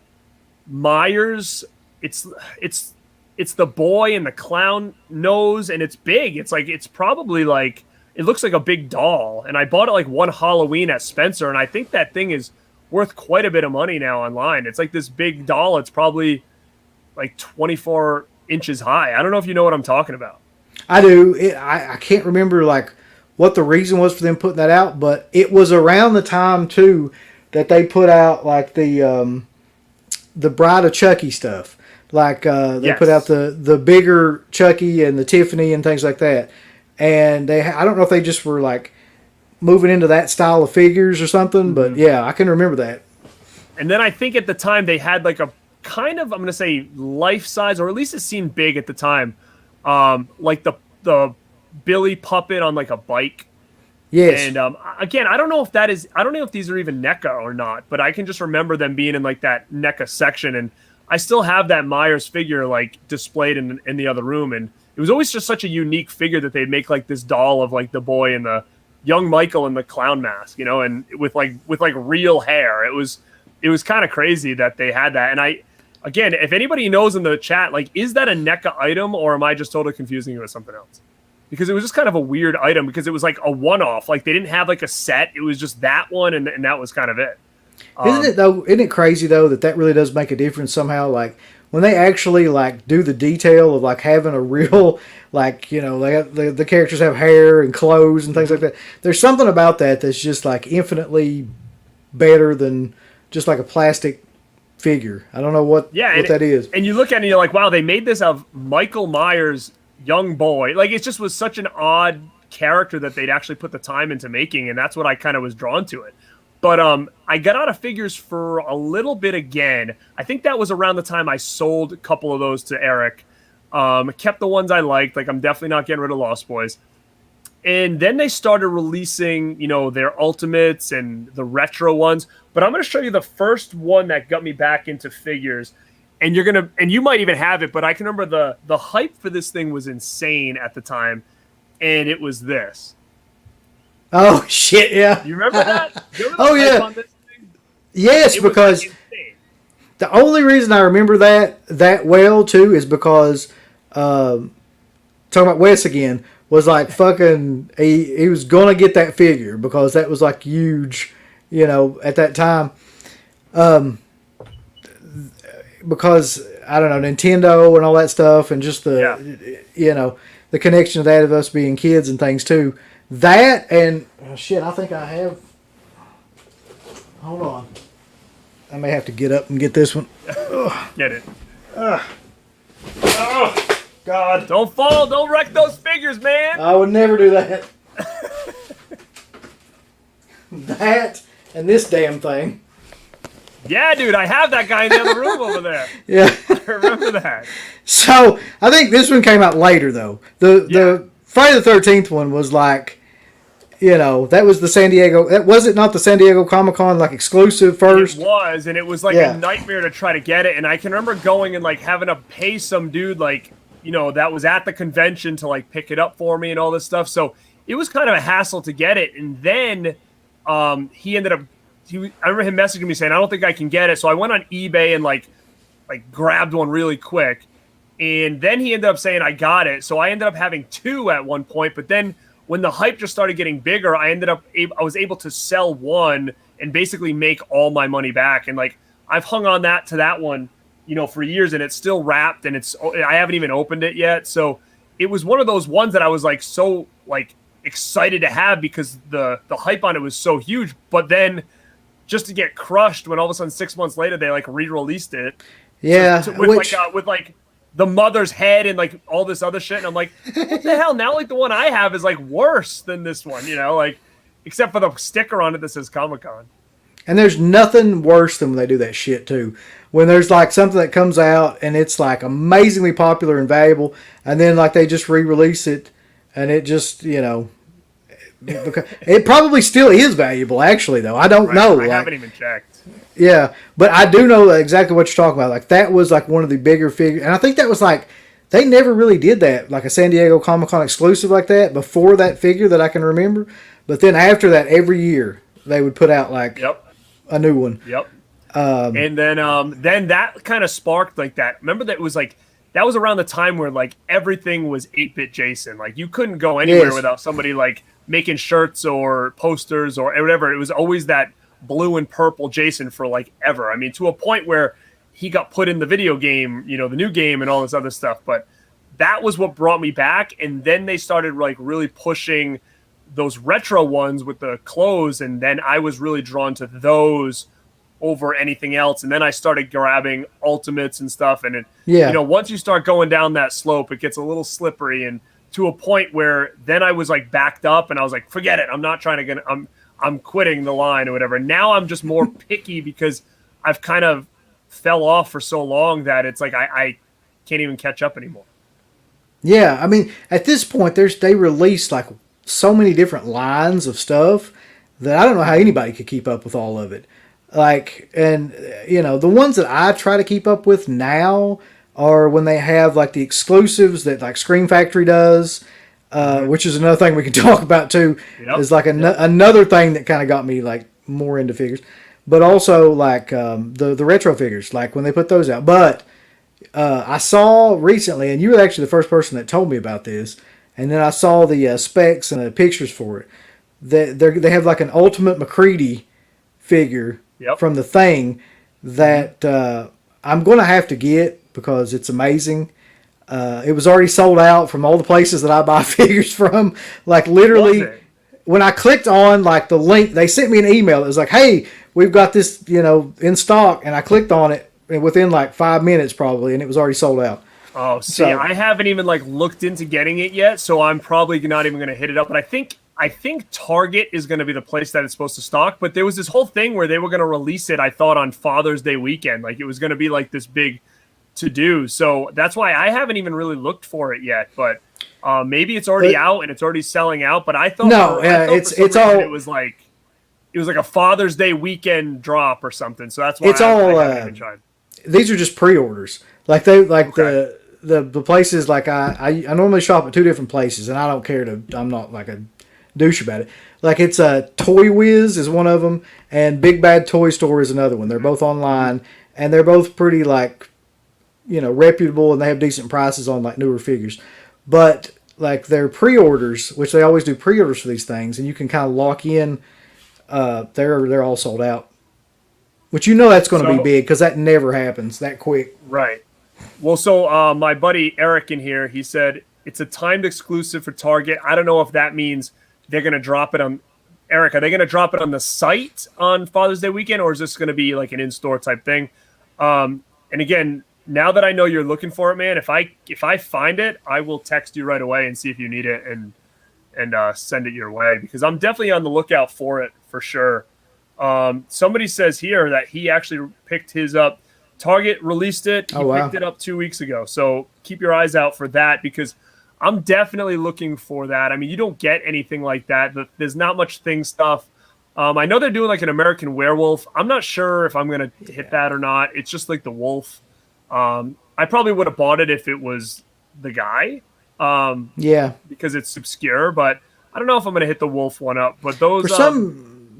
Myers. It's the boy and the clown nose, and it's big. It's probably like, it looks like a big doll, and I bought it like one Halloween at Spencer, and I think that thing is worth quite a bit of money now online. It's like this big doll. It's probably like 24 inches high. I don't know if you know what I'm talking about. I do. I can't remember like what the reason was for them putting that out, but it was around the time too that they put out like the Bride of Chucky stuff. Like they put out the bigger Chucky and the Tiffany and things like that. And I don't know if they just were like moving into that style of figures or something, but yeah, I can remember that. And then I think at the time they had like a kind of, I'm going to say life size, or at least it seemed big at the time. Like the Billy puppet on like a bike. Yes. And again, I don't know if these are even NECA or not, but I can just remember them being in like that NECA section. And I still have that Myers figure like displayed in the other room. And it was always just such a unique figure that they'd make like this doll of like the boy and the young Michael in the clown mask, and with real hair. It was kind of crazy that they had that. And again, if anybody knows in the chat, like, is that a NECA item, or am I just totally confusing it with something else? Because it was just kind of a weird item, because it was like a one-off. Like they didn't have like a set. It was just that one, and that was kind of it. Isn't it crazy though that really does make a difference somehow? Like when they actually like do the detail of like having a real, like, the characters have hair and clothes and things like that. There's something about that that's just like infinitely better than just like a plastic figure. I don't know what that is. And you look at it and you're like, wow, they made this of Michael Myers, young boy. Like it just was such an odd character that they'd actually put the time into making, and that's what I kind of was drawn to it. But I got out of figures for a little bit again. I think that was around the time I sold a couple of those to Eric. Kept the ones I liked. Like I'm definitely not getting rid of Lost Boys. And then they started releasing, their Ultimates and the retro ones. But I'm going to show you the first one that got me back into figures. And you might even have it, but I can remember the hype for this thing was insane at the time. And it was this. Oh shit! Yeah, you remember that? Oh yeah. Yes, because the only reason I remember that well too is because talking about Wes again was like fucking he was gonna get that figure because that was like huge, at that time. Because I don't know, Nintendo and all that stuff, and just the connection to that of us being kids and things too. That and shit, I think I have. Hold on, I may have to get up and get this one. Get it. Oh God! Don't fall! Don't wreck those figures, man! I would never do that. That and this damn thing. Yeah, dude, I have that guy in the other room over there. Yeah, I remember that. So I think this one came out later though. The Friday the 13th one was like, that was the San Diego. That was it, not the San Diego Comic-Con like exclusive first. It was, and it was like a nightmare to try to get it. And I can remember going and like having to pay some dude like that was at the convention to like pick it up for me and all this stuff. So it was kind of a hassle to get it. And then he ended up. I remember him messaging me saying, "I don't think I can get it." So I went on eBay and like grabbed one really quick. And then he ended up saying, "I got it." So I ended up having two at one point. But then when the hype just started getting bigger, I was able to sell one and basically make all my money back. And like I've hung on to that one, for years, and it's still wrapped, and I haven't even opened it yet. So it was one of those ones that I was like so like excited to have because the hype on it was so huge. But then just to get crushed when all of a sudden 6 months later they like re-released it, Yeah, with like the mother's head and like all this other shit, and I'm like, what the hell? Now like the one I have is like worse than this one, like except for the sticker on it that says Comic-Con. and there's nothing worse than when they do that shit too. When there's like something that comes out and it's like amazingly popular and valuable, and then like they just re-release it, and it just it probably still is valuable actually though. I don't know. I haven't even checked. Yeah, but I do know exactly what you're talking about. Like that was like one of the bigger figures, and I think that was like they never really did that, like a San Diego Comic-Con exclusive like that before that figure that I can remember. But then after that, every year they would put out like a new one. Yep. And then that kind of sparked like that. Remember that was like that was around the time where like everything was 8-bit Jason. Like you couldn't go anywhere without somebody like making shirts or posters or whatever. It was always that blue and purple Jason for like ever. I mean, to a point where he got put in the video game, the new game and all this other stuff. But that was what brought me back. And then they started like really pushing those retro ones with the clothes. And then I was really drawn to those over anything else. And then I started grabbing ultimates and stuff. And once you start going down that slope, it gets a little slippery, and to a point where then I was like backed up and I was like, forget it. I'm not trying to get, I'm quitting the line or whatever. Now I'm just more picky because I've kind of fell off for so long that it's like I can't even catch up anymore. Yeah, I mean, at this point, they released like so many different lines of stuff that I don't know how anybody could keep up with all of it. Like, and the ones that I try to keep up with now are when they have like the exclusives that like Scream Factory does, which is another thing we can talk about too. Is like another thing that kind of got me like more into figures, but also like the retro figures, like when they put those out. But I saw recently, and you were actually the first person that told me about this, and then I saw the specs and the pictures for it. They have like an Ultimate McCready figure from the Thing that I'm going to have to get because it's amazing. It was already sold out from all the places that I buy figures from. Like literally, when I clicked on like the link, they sent me an email. It was like, "Hey, we've got this, in stock," and I clicked on it, and within like 5 minutes probably, and it was already sold out. Oh, see, so, I haven't even like looked into getting it yet, so I'm probably not even going to hit it up. But I think Target is going to be the place that it's supposed to stock. But there was this whole thing where they were going to release it, I thought, on Father's Day weekend. Like it was going to be like this big to do. So that's why I haven't even really looked for it yet. But maybe it's already out and it's already selling out. But I thought it was like a Father's Day weekend drop or something. So that's why I haven't even tried. These are just pre-orders. Like they the places, like I normally shop at two different places, and I don't care to. I'm not like a douche about it. Like it's a Toy Whiz is one of them, and Big Bad Toy Store is another one. They're both online, and they're both pretty like reputable, and they have decent prices on like newer figures. But like they're pre-orders, which they always do pre-orders for these things, and you can kind of lock in. They're all sold out. Which that's going to be big because that never happens that quick. Right. Well, so my buddy Eric in here, he said it's a timed exclusive for Target. I don't know if that means they're going to drop it on Eric. Are they going to drop it on the site on Father's Day weekend, or is this going to be like an in-store type thing? And again, now that I know you're looking for it, man, if I find it, I will text you right away and see if you need it and send it your way because I'm definitely on the lookout for it for sure. Somebody says here that he actually picked his up. Target released it. He picked it up 2 weeks ago. So keep your eyes out for that because I'm definitely looking for that. I mean, you don't get anything like that. There's not much Thing stuff. I know they're doing like an American Werewolf. I'm not sure if I'm going to hit that or not. It's just like the wolf. I probably would have bought it if it was the guy. Because it's obscure, but I don't know if I'm going to hit the wolf one up. But those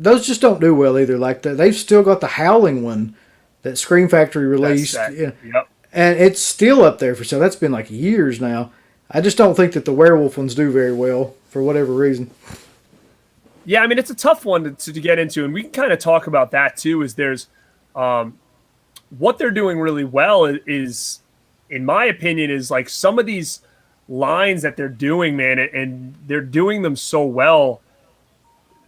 those just don't do well either. Like they've still got the Howling one that Scream Factory released, and it's still up there for sale. That's been like years now. I just don't think that the werewolf ones do very well for whatever reason. Yeah, I mean it's a tough one to get into, and we can kind of talk about that too. Is there's what they're doing really well is, in my opinion, is like some of these lines that they're doing, man, and they're doing them so well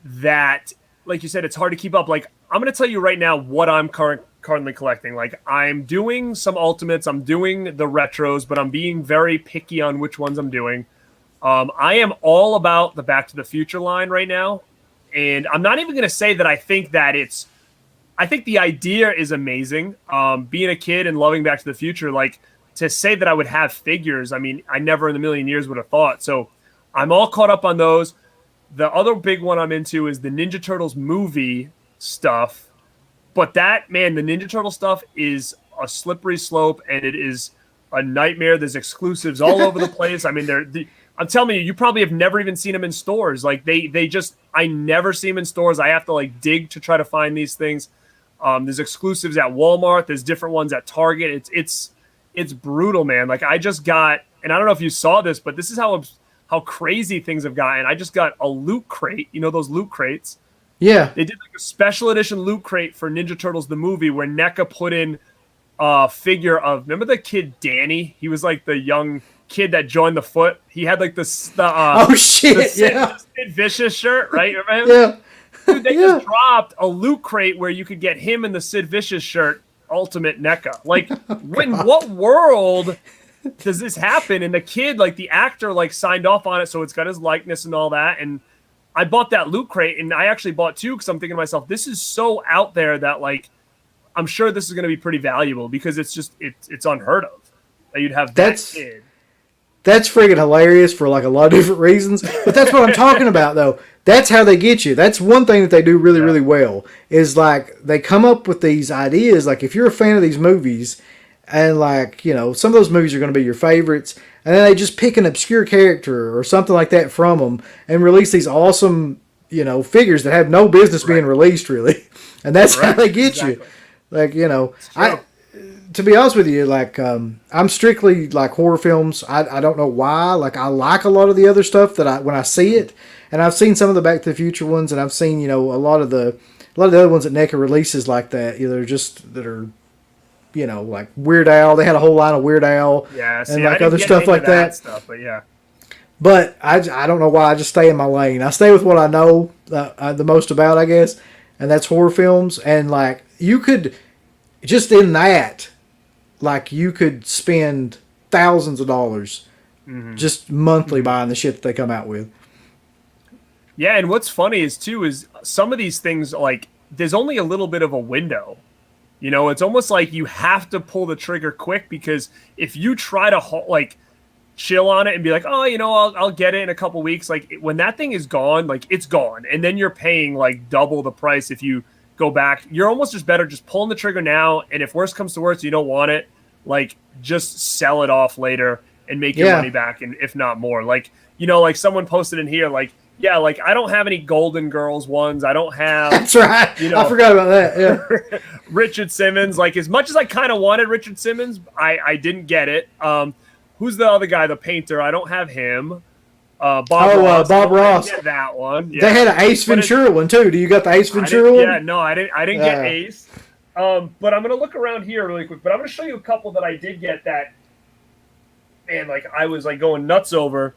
that, like you said, it's hard to keep up. Like, I'm going to tell you right now what I'm currently collecting. Like, I'm doing some ultimates, I'm doing the retros, but I'm being very picky on which ones I'm doing. I am all about the Back to the Future line right now. And I'm not even going to say that I think that I think the idea is amazing. Being a kid and loving Back to the Future, like, to say that I would have figures, I mean, I never in a million years would have thought. So I'm all caught up on those. The other big one I'm into is the Ninja Turtles movie stuff. But that, man, the Ninja Turtle stuff is a slippery slope, and it is a nightmare. There's exclusives all over the place. I mean, I'm telling you, you probably have never even seen them in stores. Like, they just, I never see them in stores. I have to like dig to try to find these things. There's exclusives at Walmart. There's different ones at Target. It's brutal, man. Like, I just got, and I don't know if you saw this, but this is how crazy things have gotten. I just got a loot crate. You know those loot crates? Yeah. They did like a special edition loot crate for Ninja Turtles the movie where Neca put in a figure of, remember the kid Danny? He was like the young kid that joined the Foot. He had like oh shit, the yeah. Sid Vicious shirt, right? Remember him? Yeah. Dude, they just dropped a loot crate where you could get him in the Sid Vicious shirt, Ultimate NECA. Like, in what world does this happen? And the kid, like, the actor, like, signed off on it, so it's got his likeness and all that. And I bought that loot crate, and I actually bought two because I'm thinking to myself, this is so out there that, like, I'm sure this is going to be pretty valuable because it's just it's unheard of that you'd have that kid. That's friggin' hilarious for like a lot of different reasons. But that's what I'm talking about, though. That's how they get you. That's one thing that they do really, really well. Is like they come up with these ideas. Like if you're a fan of these movies, and like you know some of those movies are going to be your favorites, and then they just pick an obscure character or something like that from them and release these awesome figures that have no business being released really, and that's how they get you. Like to be honest with you, like I'm strictly like horror films. I don't know why. Like I like a lot of the other stuff that when I see it, and I've seen some of the Back to the Future ones, and I've seen a lot of the other ones that NECA releases like that. That are like Weird Al. They had a whole line of Weird Al, and like other stuff like that. Stuff, but yeah. But I don't know why. I just stay in my lane. I stay with what I know the most about, I guess, and that's horror films. And like you could just in that. Like, you could spend thousands of dollars just monthly buying the shit that they come out with. Yeah, and what's funny is some of these things, like, there's only a little bit of a window. It's almost like you have to pull the trigger quick because if you try to, like, chill on it and be like, oh, I'll get it in a couple weeks. Like, when that thing is gone, like, it's gone. And then you're paying, like, double the price if you go back. You're almost just better just pulling the trigger now, and if worse comes to worse, you don't want it, like just sell it off later and make your money back, and if not more. Like like someone posted in here, like like I don't have any Golden Girls ones. I don't have. That's right. I forgot about that. Yeah. Richard Simmons. Like as much as I kind of wanted Richard Simmons, I didn't get it. Who's the other guy, the painter? I don't have him. Bob Ross. Bob Ross. Get that one. Yeah. They had an Ace Ventura one too. Do you got the Ace Ventura one? Yeah, no, I didn't get Ace. But I'm gonna look around here really quick. But I'm gonna show you a couple that I did get that, man, like I was like going nuts over.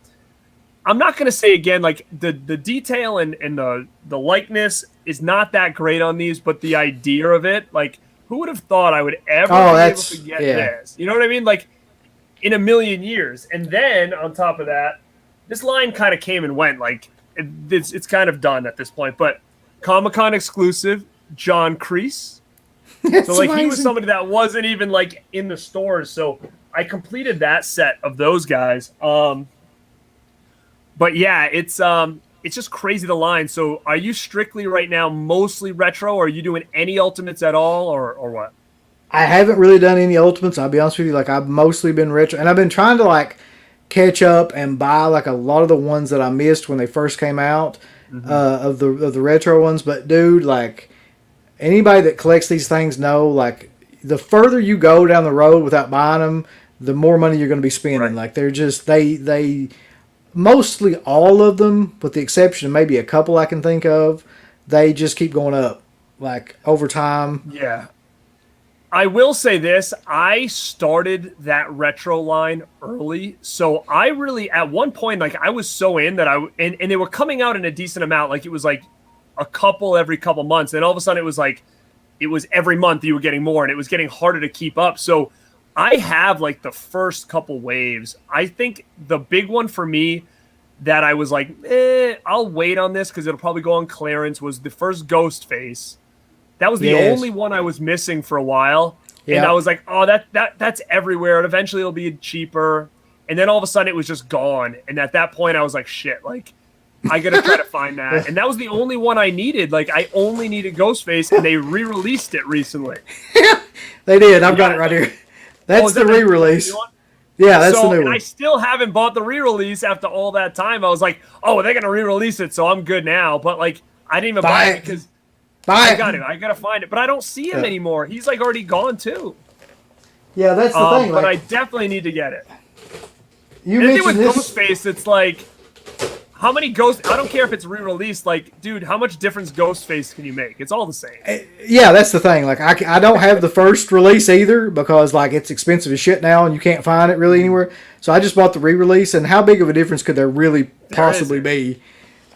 I'm not gonna say again, like the detail and the likeness is not that great on these, but the idea of it, like who would have thought I would ever be able to get this? You know what I mean? Like in a million years. And then on top of that, this line kind of came and went. Like it's kind of done at this point. But Comic-Con exclusive, John Kreese. So like amazing. He was somebody that wasn't even like in the stores. So I completed that set of those guys. But yeah, it's just crazy the line. So are you strictly right now mostly retro, or are you doing any ultimates at all, or what? I haven't really done any ultimates. I'll be honest with you. Like I've mostly been retro, and I've been trying to like catch up and buy like a lot of the ones that I missed when they first came out of the retro ones. But dude, like anybody that collects these things know, like the further you go down the road without buying them, the more money you're going to be spending. Right. Like they're just they mostly all of them, with the exception of maybe a couple I can think of, they just keep going up like over time. Yeah. I will say this. I started that retro line early. So I really, at one point, like I was so in that and they were coming out in a decent amount. Like it was like a couple every couple months. And all of a sudden it was like, it was every month you were getting more and it was getting harder to keep up. So I have like the first couple waves. I think the big one for me that I was like, I'll wait on this because it'll probably go on clearance was the first Ghostface. That was the only one I was missing for a while. Yeah. And I was like, oh, that's everywhere. And eventually it'll be cheaper. And then all of a sudden it was just gone. And at that point I was like, shit, like I got to try to find that. And that was the only one I needed. Like I only needed Ghostface and they re-released it recently. They did. I've got it right here. That's the re-release. Yeah, that's the new one. And I still haven't bought the re-release after all that time. I was like, oh, they're going to re-release it, so I'm good now. But like I didn't even buy it because I got to find it, but I don't see him anymore. He's like already gone too. Yeah, that's the thing. But I definitely need to get it. You mentioned with this. Ghostface, it's like how many ghosts? I don't care if it's re-released. Like, dude, how much difference Ghostface can you make? It's all the same. Yeah, that's the thing. Like, I don't have the first release either because like it's expensive as shit now and you can't find it really anywhere. So I just bought the re-release. And how big of a difference could there really possibly be?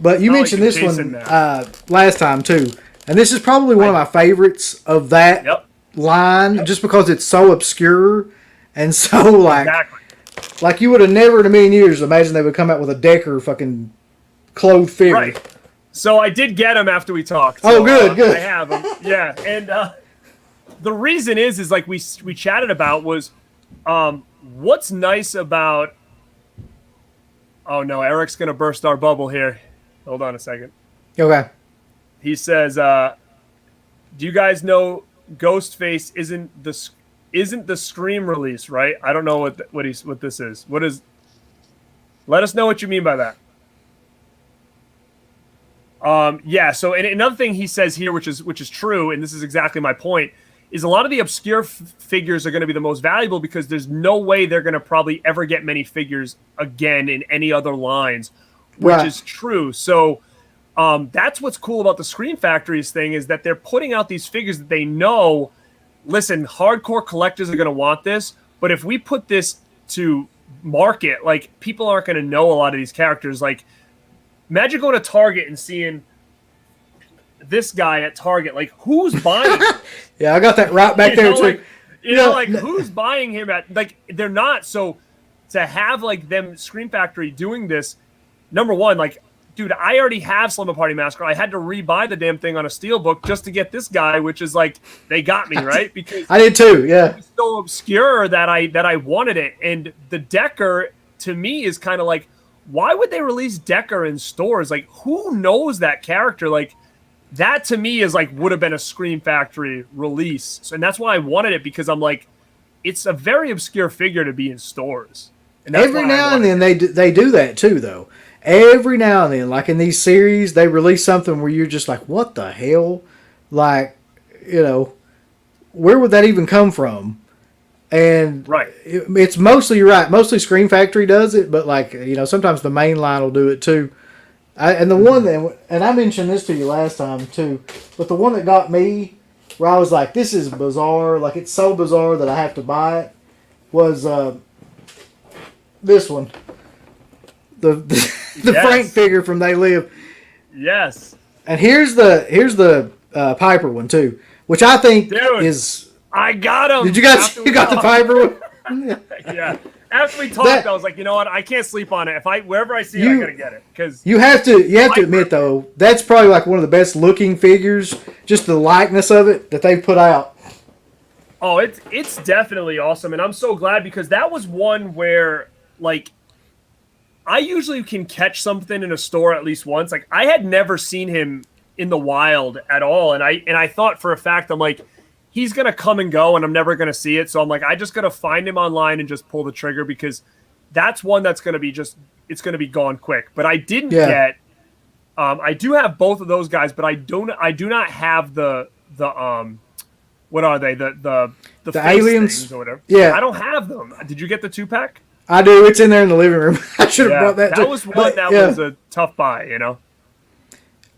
But you mentioned this one last time too. And this is probably one of my favorites of that line, just because it's so obscure and so like you would have never in a million years imagined they would come out with a Decker fucking clothed figure. Right. So I did get them after we talked. So, good. I have them. Yeah, and the reason is like we chatted about was what's nice about. Oh no, Eric's gonna burst our bubble here. Hold on a second. Okay. He says, "Do you guys know Ghostface isn't the Scream release, right?" I don't know what this is. What is? Let us know what you mean by that. Yeah. So, and another thing he says here, which is true, and this is exactly my point, is a lot of the obscure figures are going to be the most valuable because there's no way they're going to probably ever get many figures again in any other lines, which is true. So. That's what's cool about the Scream Factories thing is that they're putting out these figures that they know, listen, hardcore collectors are going to want this, but if we put this to market, like people aren't going to know a lot of these characters. Like imagine going to Target and seeing this guy at Target, like who's buying him? Yeah, I got that right back there too. Like who's buying him at, like they're not. So to have like them Scream Factory doing this, number one, like, dude, I already have Slumber Party Massacre. I had to rebuy the damn thing on a steelbook just to get this guy, which is like they got me, right? Because I did too, yeah. It's so obscure that I wanted it. And the Decker to me is kind of like, why would they release Decker in stores? Like, who knows that character? Like, that to me is like would have been a Scream Factory release. So, and that's why I wanted it because I'm like, it's a very obscure figure to be in stores. And every now and then they do that too, though. Every now and then, like in these series, they release something where you're just like, what the hell? Like, where would that even come from? And it's mostly, you're right, mostly Scream Factory does it, but like, sometimes the main line will do it too. And the one that, and I mentioned this to you last time too, but the one that got me, where I was like, this is bizarre, like it's so bizarre that I have to buy it, was this one. The Frank figure from They Live. Yes. And here's the Piper one too, which I think is. I got him. Did you got the Piper one? Yeah. After we talked, I was like, you know what? I can't sleep on it. Wherever I see it, I gotta get it. Because you have to admit though, that's probably like one of the best looking figures. Just the likeness of it that they put out. Oh, it's definitely awesome, and I'm so glad because that was one where like. I usually can catch something in a store at least once. Like I had never seen him in the wild at all. And I thought for a fact, I'm like, he's going to come and go and I'm never going to see it. So I'm like, I just got to find him online and just pull the trigger because that's one that's going to be it's going to be gone quick. But I didn't get, I do have both of those guys, but I do not have the what are they? The aliens or whatever. Yeah. I don't have them. Did you get the 2-pack? I do. It's in there in the living room. I should have brought that. That was one that was a tough buy,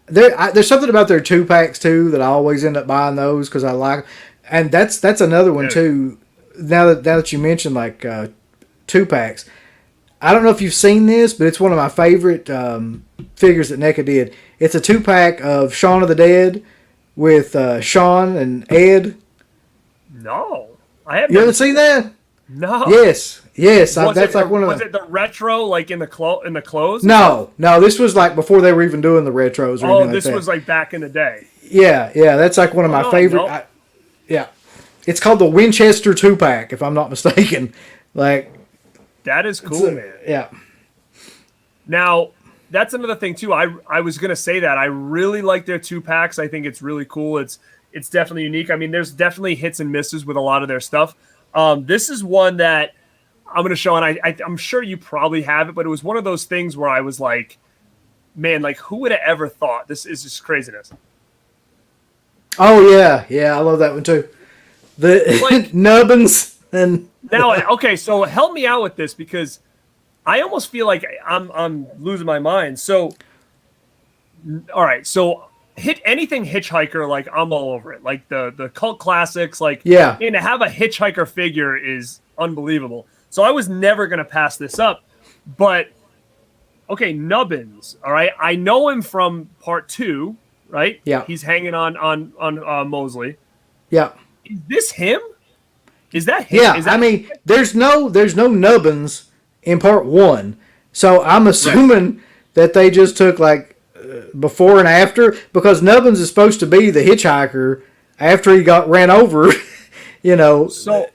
There's something about their 2-packs too that I always end up buying those because I like. And that's another one Yeah. too. Now that you mentioned like 2-packs, I don't know if you've seen this, but it's one of my favorite figures that NECA did. It's a 2-pack of Shaun of the Dead with Shaun and Ed. No, I haven't. You haven't seen that? No. Yes. That's Was like one of was it the retro like in the clothes? No, this was like before they were even doing the retros or Oh, anything this like that. was like back in the day. Yeah, that's like one of my no, favorite. no. Yeah, it's called the Winchester 2-pack, if I'm not mistaken. Like That is cool, man. Yeah, Now, that's another thing too. I was gonna say that I really like their 2-packs. I think it's really cool. It's definitely unique. I mean, there's definitely hits and misses with a lot of their stuff. This is one that I'm gonna show, and I'm sure you probably have it, but it was one of those things where I was like, man, like who would have ever thought? This is just craziness. Oh yeah, I love that one too. The Like- nubbins and Now, okay, so help me out with this because I almost feel like I'm losing my mind. So, all right, so hit anything Hitchhiker, like I'm all over it. Like the cult classics, like Yeah. and to have a Hitchhiker figure is unbelievable. So I was never gonna pass this up, but okay, Nubbins. All right, I know him from part 2, right? Yeah. He's hanging on Mosley. yeah. Is this him? Is that him? Yeah, Is that I mean, there's no nubbins in part 1, so I'm assuming that they just took like before and after, because Nubbins is supposed to be the hitchhiker after he got ran over. You know, so.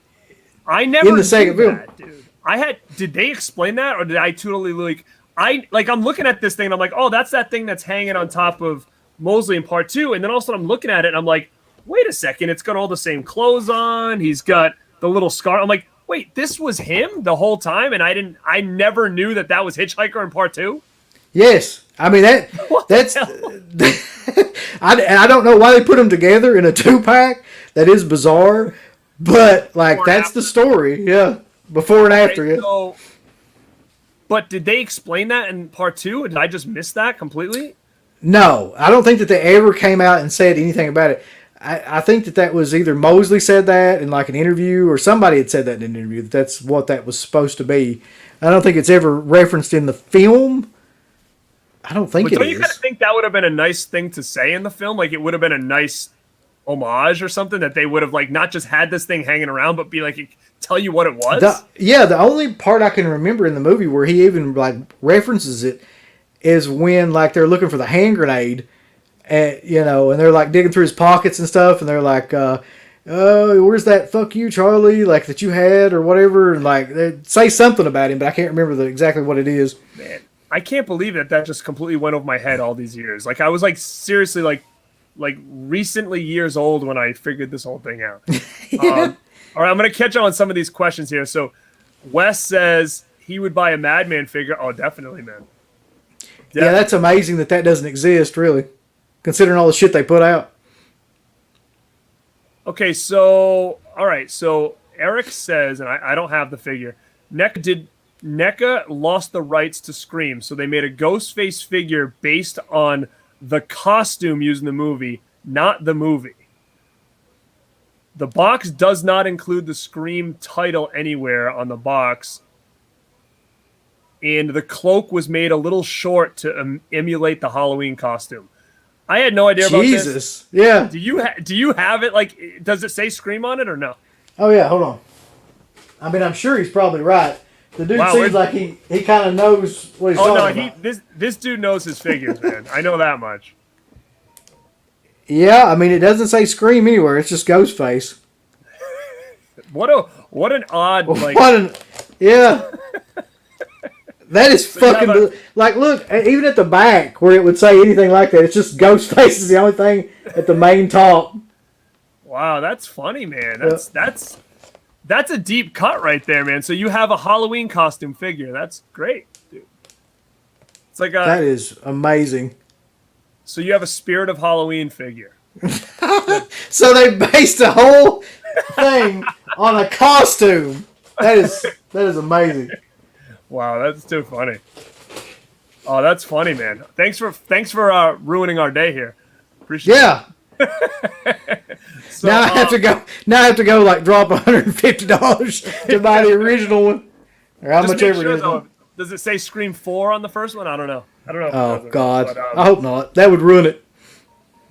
I never in the second knew film. that, dude. Did they explain that, or did I totally I'm looking at this thing and I'm like, oh, that's that thing that's hanging on top of Mosley in part 2, and then all of a sudden I'm looking at it and I'm like, wait a second, it's got all the same clothes on. He's got the little scar. I'm like, wait, this was him the whole time, and I never knew that was Hitchhiker in part 2. Yes, I mean that's I don't know why they put them together in a 2-pack. That is bizarre, but like that's the story. Yeah, before and after. Yeah. So, but did they explain that in part 2? Or did I just miss that completely? No, I don't think that they ever came out and said anything about it. I think that was either Mosley said that in like an interview, or somebody had said that in an interview that that's what that was supposed to be. I don't think it's ever referenced in the film. I don't think But it don't you is. kind of think that would have been a nice thing to say in the film? Like it would have been a nice homage or something, that they would have like not just had this thing hanging around, but be like, tell you what it was. The only part I can remember in the movie where he even like references it is when like they're looking for the hand grenade, and and they're like digging through his pockets and stuff, and they're like, where's that "fuck you, Charlie" like that you had or whatever, and like they say something about him, but I can't remember exactly what it is. Man, I can't believe that just completely went over my head all these years. Like I was like seriously like recently years old when I figured this whole thing out. All right, I'm gonna catch on some of these questions here. So Wes says he would buy a Madman figure. Oh, definitely, man. Yeah, that's amazing that doesn't exist, really, considering all the shit they put out. Okay, so all right, so Eric says, and I don't have the figure. NECA lost the rights to Scream, so they made a Ghostface figure based on the costume used in the movie, not the movie. The box does not include the Scream title anywhere on the box, and the cloak was made a little short to emulate the Halloween costume. I had no idea about this. Jesus, yeah. Do you have it? Like, does it say Scream on it or no? Oh yeah, hold on. I mean, I'm sure he's probably right. The dude seems like he kind of knows what he's talking about. This dude knows his figures, man. I know that much. Yeah, I mean, it doesn't say Scream anywhere. It's just Ghostface. What an odd like. Yeah. That is fucking like, look, even at the back where it would say anything like that, it's just Ghostface is the only thing at the main top. Wow, that's funny, man. That's a deep cut right there, man. So you have a Halloween costume figure. That's great, dude. It's like that is amazing. So you have a Spirit of Halloween figure. So they based the whole thing on a costume. That is amazing. Wow, that's too funny. Oh, that's funny, man. Thanks for ruining our day here. Appreciate it. Yeah. So, Now I have to go. Now I have to go like drop $150 to buy the original one, or how just much make ever sure, it is. though, does it say Scream 4 on the first one? I don't know. I don't know if it Oh does or God, not, I hope not. That would ruin it.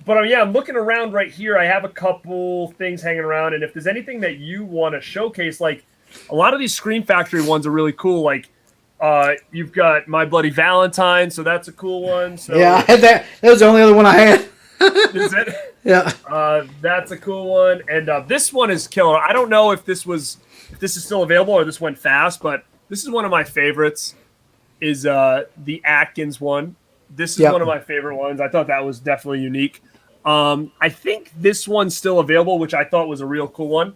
but yeah, I'm looking around right here. I have a couple things hanging around, and if there's anything that you want to showcase, like a lot of these Scream Factory ones are really cool. Like, you've got My Bloody Valentine, so that's a cool one. So Yeah, I had that. That was the only other one I had. is it? Yeah. That's a cool one, and this one is killer. I don't know if this is still available or this went fast, but this is one of my favorites. Is the Atkins one? This is Yep. one of my favorite ones. I thought that was definitely unique. I think this one's still available, which I thought was a real cool one.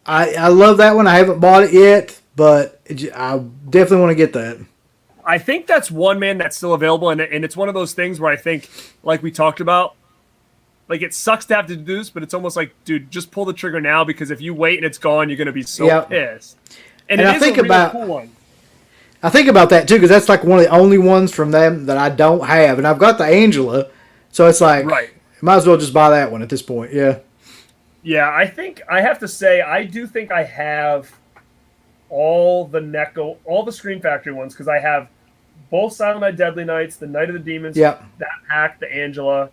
I love that one. I haven't bought it yet, but I definitely want to get that. I think that's one, man, that's still available, and it's one of those things where I think, like we talked about, like it sucks to have to do this, but it's almost like, dude, just pull the trigger now, because if you wait and it's gone, you're gonna be so Yep. pissed. And I it is think a really about- cool one. I think about that too because that's like one of the only ones from them that I don't have, and I've got the Angela, so it's like, Right. might as well just buy that one at this point. Yeah. Yeah, I think I have to say I do think I have all the Neca, all the Scream Factory ones, because I have both Silent Night, Deadly Nights, the Night of the Demons, Yep. that pack, the Angela,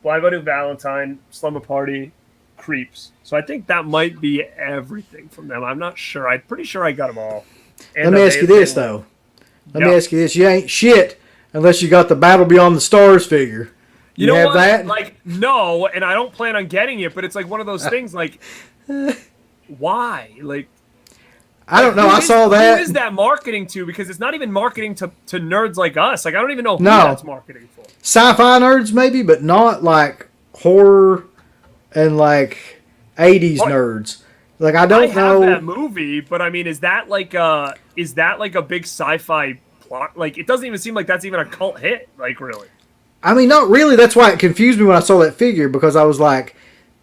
Blind Bloody Valentine, Slumber Party, Creeps. So I think that might be everything from them. I'm not sure. I'm pretty sure I got them all. And Let me ask you this though. Let me ask you this: you ain't shit unless you got the Battle Beyond the Stars figure. You know have what? that? Like, no, and I don't plan on getting it, but it's like one of those things. Like, why? Like, I don't know. who I is- saw that. Who is that marketing to? Because it's not even marketing to nerds like us. Like, I don't even know who No. that's marketing for. Sci-fi nerds maybe, but not like horror and like 80s What? nerds. Like I I don't have that know. movie, but I mean, is that like a big sci-fi plot? Like, it doesn't even seem like that's even a cult hit. Like, really? I mean, not really. That's why it confused me when I saw that figure because I was like,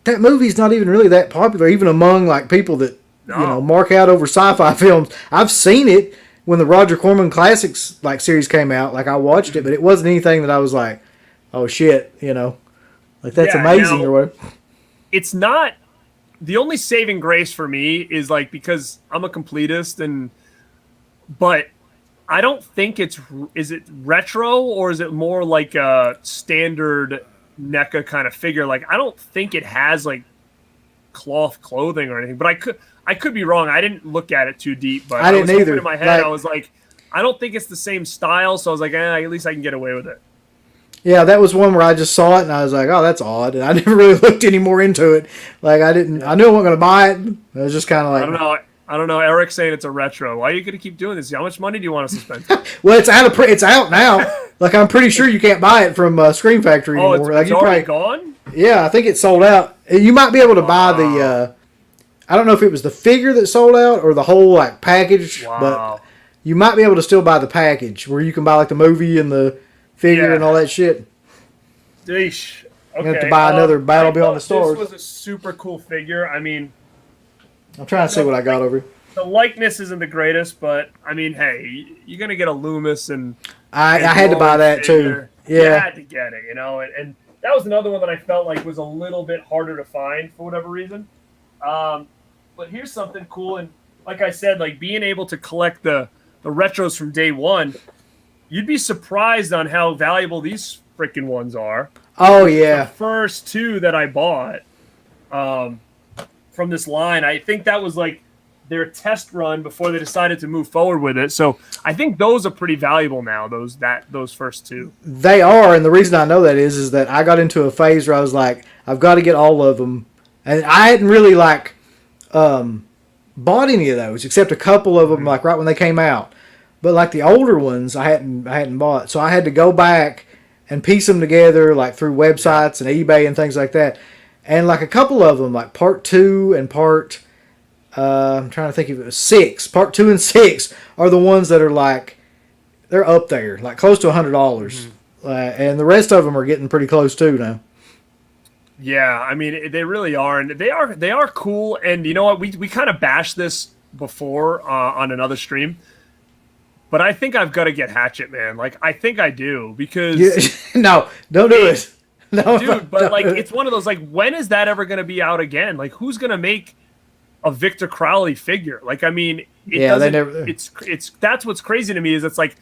that movie's not even really that popular, even among like people that No. mark out over sci-fi films. I've seen it when the Roger Corman Classics like series came out. Like I watched it, but it wasn't anything that I was like, oh shit, like that's Yeah, amazing now- or whatever. It's not. The only saving grace for me is like because I'm a completist but I don't think is it retro or is it more like a standard NECA kind of figure? Like I don't think it has like cloth clothing or anything, but I could be wrong. I didn't look at it too deep, but I didn't was hoping either. in my head. Like- I was like, I don't think it's the same style, so I was like, at least I can get away with it. Yeah, that was one where I just saw it and I was like, oh, that's odd. And I never really looked any more into it. Like, I knew I wasn't going to buy it. I was just kind of like, I don't know. Eric's saying it's a retro. Why are you going to keep doing this? How much money do you want us to spend? well, it's out now. Like, I'm pretty sure you can't buy it from Screen Factory Oh, anymore. Like, it's you already probably, gone? yeah, I think it's sold out. You might be able to buy the, I don't know if it was the figure that sold out or the whole, like, package. Wow. But you might be able to still buy the package where you can buy, like, the movie and the figure Yeah. and all that shit. Yeesh. Okay. have to buy another Battle I Beyond the thought Stars. This was a super cool figure. I mean, I'm trying to see what I got over here. the likeness isn't the greatest, but I mean, hey, you're gonna get a Loomis and I had to buy that, too. You Yeah. had to get it, and that was another one that I felt like was a little bit harder to find for whatever reason. But here's something cool, and like I said, like being able to collect the retros from day one, you'd be surprised on how valuable these freaking ones are. Oh, yeah. The first two that I bought from this line, I think that was like their test run before they decided to move forward with it. So I think those are pretty valuable now. Those first two. They are, and the reason I know that is that I got into a phase where I was like, I've got to get all of them, and I hadn't really like bought any of those except a couple of them, like right when they came out. But like the older ones, I hadn't bought, so I had to go back and piece them together, like through websites and eBay and things like that. And like a couple of them, like part 2 and part, I'm trying to think if it was 6. Part 2 and 6 are the ones that are like, they're up there, like close to $100. And the rest of them are getting pretty close too now. Yeah, I mean they really are, and they are cool. And you know what? We kind of bashed this before on another stream. But I think I've got to get Hatchet, man. Like, I think I do, because No, don't do it. No, dude. But like, it's one of those like, when is that ever going to be out again? Like, who's going to make a Victor Crowley figure? Like, I mean, it yeah, they doesn't. never. It's that's what's crazy to me is it's like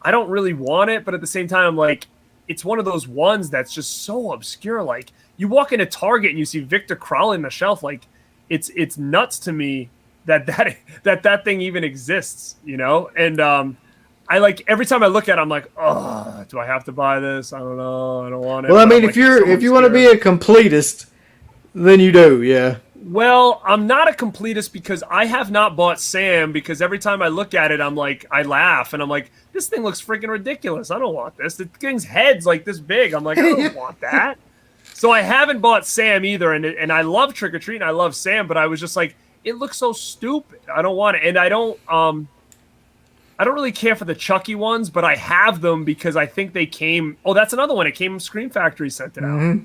I don't really want it, but at the same time, I'm like, it's one of those ones that's just so obscure. Like, you walk into Target and you see Victor Crowley on the shelf, like it's nuts to me that thing even exists, you know? And I like every time I look at it, I'm like, oh, do I have to buy this? I don't know. I don't want it. Well, I But I'm mean, like, it's so if you want to be obscure. a completist, then you do, yeah. Well, I'm not a completist because I have not bought Sam because every time I look at it, I'm like, I laugh and I'm like, this thing looks freaking ridiculous. I don't want this. The thing's head's like this big. I'm like, I don't want that. So I haven't bought Sam either, and I love Trick or Treat and I love Sam, but I was just like, it looks so stupid. I don't want it, and I don't really care for the Chucky ones, but I have them because I think they came. Oh, that's another one. It came from Scream Factory, sent it out.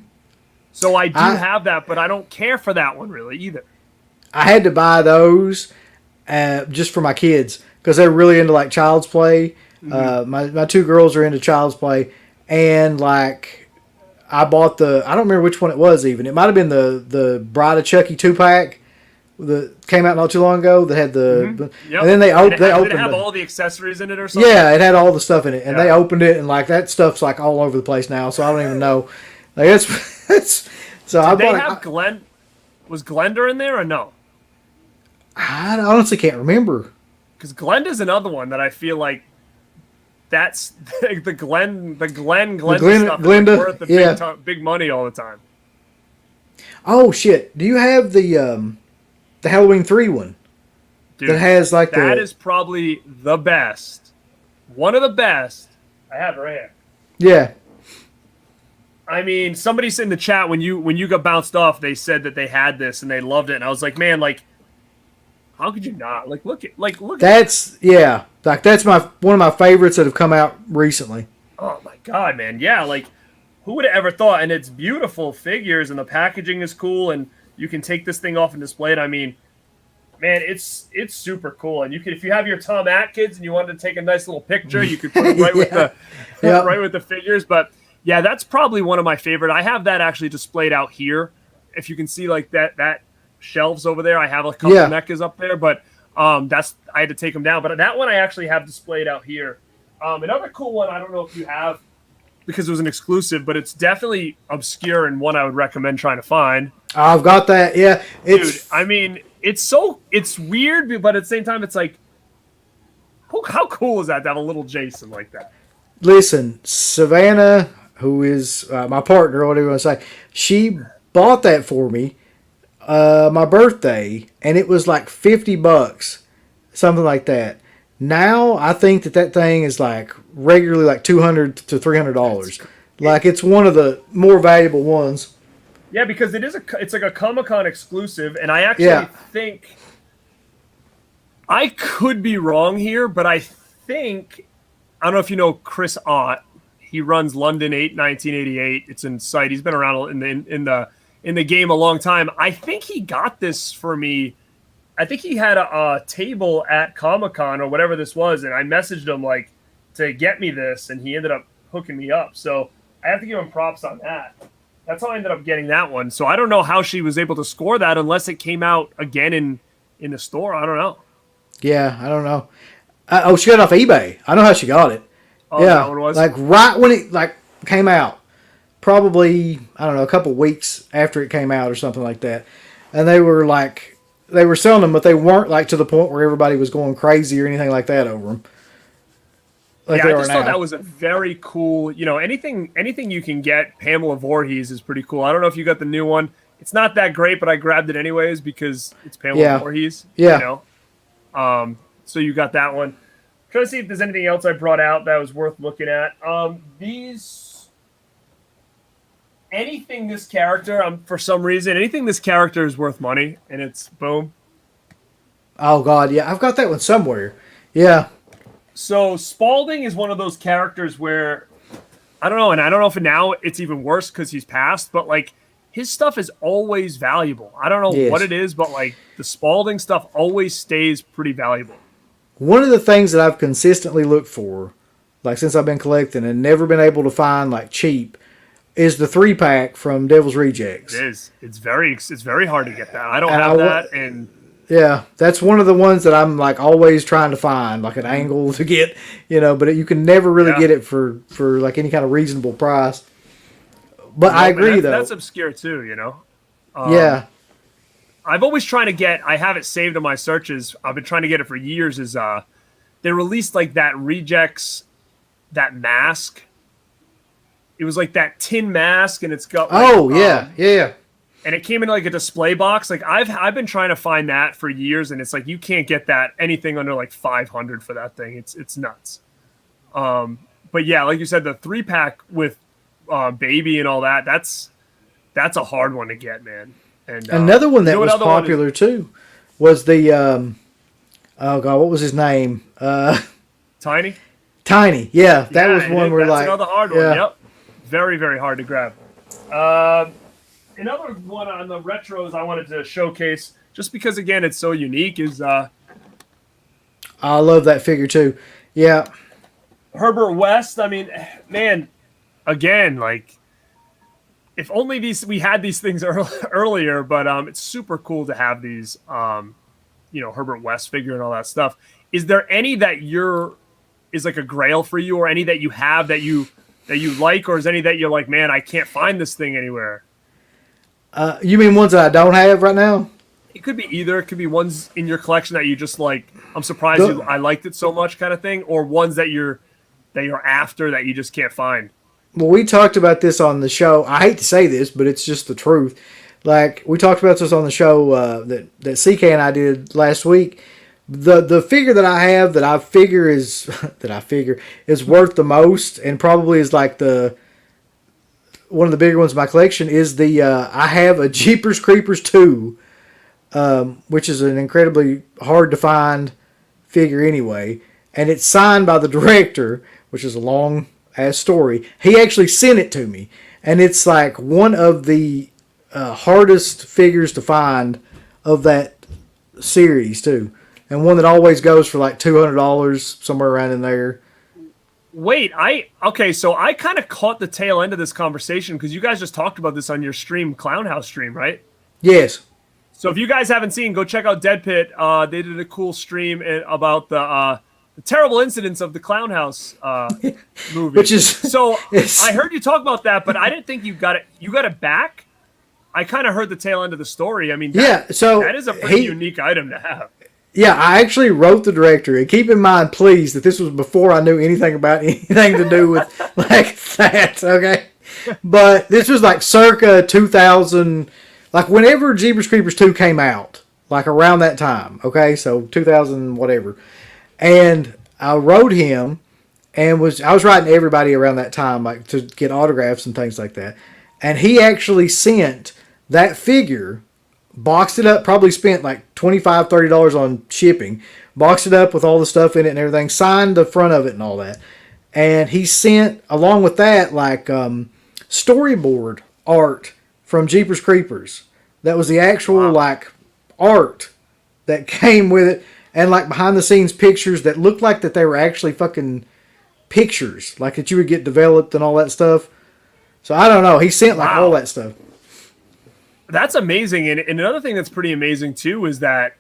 So I do have that, but I don't care for that one really either. I had to buy those just for my kids because they're really into like Child's Play. My two girls are into Child's Play, and like I bought I don't remember which one it was even. It might have been the Bride of Chucky 2-pack that came out not too long ago that had the. Yep. And then they opened. Did it have all the accessories in it or something? Yeah, it had all the stuff in it, and Yeah. they opened it, and like that stuff's like all over the place now. So I don't even know. Like it's so I Did they bought. have Glenn? Was Glenda in there or no? I honestly can't remember. Because Glenda's another one that I feel like that's the Glenda stuff is Glenda, worth the yeah. big money all the time. Oh shit! Do you have the Halloween 3 one Dude, that has like that is probably the best, one of the best. I have it right here. yeah. I mean, somebody said in the chat when you got bounced off, they said that they had this and they loved it, and I was like, man, like, how could you not? Like, look at That's yeah. Like that's one of my favorites that have come out recently. oh my god, man, yeah, like, who would have ever thought? And it's beautiful figures, and the packaging is cool, and you can take this thing off and display it. I mean, man, it's super cool, and you can if you have your Tom Atkins and you wanted to take a nice little picture, you could put it right with the Yep. right with the figures, but. Yeah, that's probably one of my favorite. I have that actually displayed out here. If you can see like that shelves over there, I have a couple Necas up there, but that's I had to take them down. But that one I actually have displayed out here. Another cool one, I don't know if you have because it was an exclusive, but it's definitely obscure and one I would recommend trying to find. I've got that. Yeah, Dude, I mean, it's weird, but at the same time, it's like, how cool is that to have a little Jason like that? Listen, Savannah, who is my partner, or whatever you want to say, she bought that for me my birthday, and it was like $50, something like that. Now I think that thing is like regularly like $200 to $300. Like it's one of the more valuable ones. Yeah, because it's like a Comic-Con exclusive, and I actually think I could be wrong here, but I think I don't know if you know Chris Ott. He runs London 8 1988. It's in sight. He's been around in the game a long time. I think he got this for me. I think he had a table at Comic-Con or whatever this was, and I messaged him like to get me this, and he ended up hooking me up. So I have to give him props on that. That's how I ended up getting that one. So I don't know how she was able to score that unless it came out again in the store. I don't know. Yeah, I don't know. She got it off eBay. I know how she got it. Oh, yeah, that one was? like right when it like came out, probably I don't know a couple weeks after it came out or something like that, and they were selling them, but they weren't like to the point where everybody was going crazy or anything like that over them. Like yeah, I just thought that was a very cool. You know, anything you can get. Pamela Voorhees is pretty cool. I don't know if you got the new one. It's not that great, but I grabbed it anyways because it's Pamela Voorhees. Yeah. You know, so you got that one. Trying to see if there's anything else I brought out that was worth looking at. Anything this character, for some reason, anything this character is worth money, and it's boom. Oh God, yeah, I've got that one somewhere. Yeah. So Spalding is one of those characters where I don't know, and I don't know if now it's even worse because he's passed, but like his stuff is always valuable. I don't know what it is, but like the Spalding stuff always stays pretty valuable. One of the things that I've consistently looked for, like since I've been collecting and never been able to find like cheap, is the 3-pack from Devil's Rejects. It is. It's very hard to get that. I don't And have that, and yeah, that's one of the ones that I'm like always trying to find, like an angle to get, but you can never really get it for like any kind of reasonable price. But I agree, though. That's obscure too, Yeah. I've always trying to get. I have it saved in my searches. I've been trying to get it for years. Is they released like that Rejects, that mask. It was like that tin mask, and it's got. Like, yeah. And it came in like a display box. Like I've been trying to find that for years, and it's like you can't get that anything under like $500 for that thing. It's nuts. But yeah, like you said, the 3-pack with Baby and all that. That's a hard one to get, man. And another one that was popular too was the oh god, what was his name? Tiny. Yeah, that was one where that's like another hard one. Yep, very very hard to grab. Another one on the retros I wanted to showcase, just because again it's so unique, is I love that figure too. Yeah, Herbert West. I mean, man, again, like if only we had these things earlier, but it's super cool to have these Herbert West figure and all that stuff. Is there any that is like a grail for you, or any that you have that you like, or is any that you're like, man, I can't find this thing anywhere? You mean ones that I don't have right now? It could be either. It could be ones in your collection that you just like. I'm surprised I liked it so much, kind of thing, or ones that you're after that you just can't find. Well, we talked about this on the show. I hate to say this, but it's just the truth. Like we talked about this on the show that CK and I did last week. The figure that I have that I figure is worth the most, and probably is like one of the bigger ones in my collection, is the I have a Jeepers Creepers 2, which is an incredibly hard to find figure anyway, and it's signed by the director, which is a long ass story. He actually sent it to me, and it's like one of the hardest figures to find of that series too, and one that always goes for like $200, somewhere around in there. Wait, so I kind of caught the tail end of this conversation because you guys just talked about this on your stream, Clown House stream, right? Yes. So if you guys haven't seen, go check out Dead Pit. They did a cool stream about the terrible incidents of the Clown House movie. Which is so I heard you talk about that, but I didn't think you got it. You got it back. I kind of heard the tail end of the story. I mean, so that is a pretty unique item to have. Yeah, I actually wrote the director. And keep in mind, please, that this was before I knew anything about anything to do with like that, okay? But this was like circa 2000, like whenever Jeepers Creepers 2 came out, like around that time, okay? So 2000 whatever. And I wrote him, and I was writing everybody around that time, like to get autographs and things like that. And he actually sent that figure, boxed it up, probably spent like $25, $30 on shipping, boxed it up with all the stuff in it and everything, signed the front of it and all that. And he sent, along with that, like storyboard art from Jeepers Creepers. That was the actual like art that came with it, and like behind the scenes pictures that looked like that they were actually fucking pictures, like that you would get developed and all that stuff. So I don't know. He sent like all that stuff. That's amazing. And another thing that's pretty amazing too is that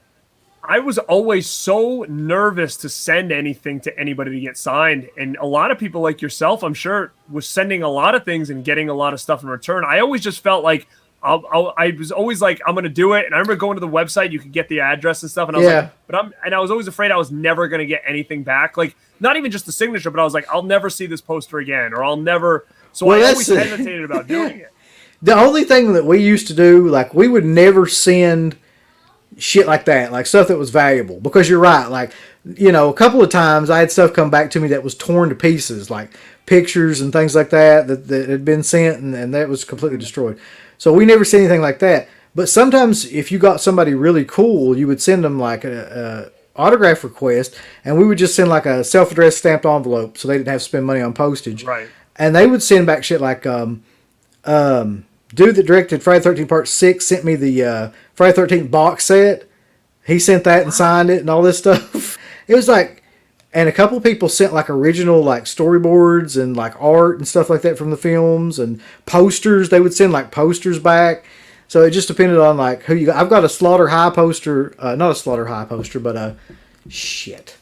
I was always so nervous to send anything to anybody to get signed. And a lot of people like yourself, I'm sure, was sending a lot of things and getting a lot of stuff in return. I always just felt like I was always like, I'm going to do it. And I remember going to the website, you could get the address and stuff. And I was like, I was always afraid I was never going to get anything back. Like, not even just the signature, but I was like, I'll never see this poster again, or I'll never. So I always hesitated about doing it. The only thing that we used to do, like, we would never send shit like that, like stuff that was valuable, because you're right. Like, a couple of times I had stuff come back to me that was torn to pieces, like pictures and things like that had been sent, and that was completely destroyed. So we never see anything like that. But sometimes if you got somebody really cool, you would send them like a autograph request, and we would just send like a self-addressed stamped envelope so they didn't have to spend money on postage. Right. And they would send back shit like, dude that directed Friday the 13th Part 6 sent me the Friday the 13th box set. He sent that and signed it and all this stuff. It was like, and a couple people sent like original like storyboards and like art and stuff like that from the films and posters. They would send like posters back. So it just depended on like who you got. I've got a Slaughter High poster, not a Slaughter High poster, but shit.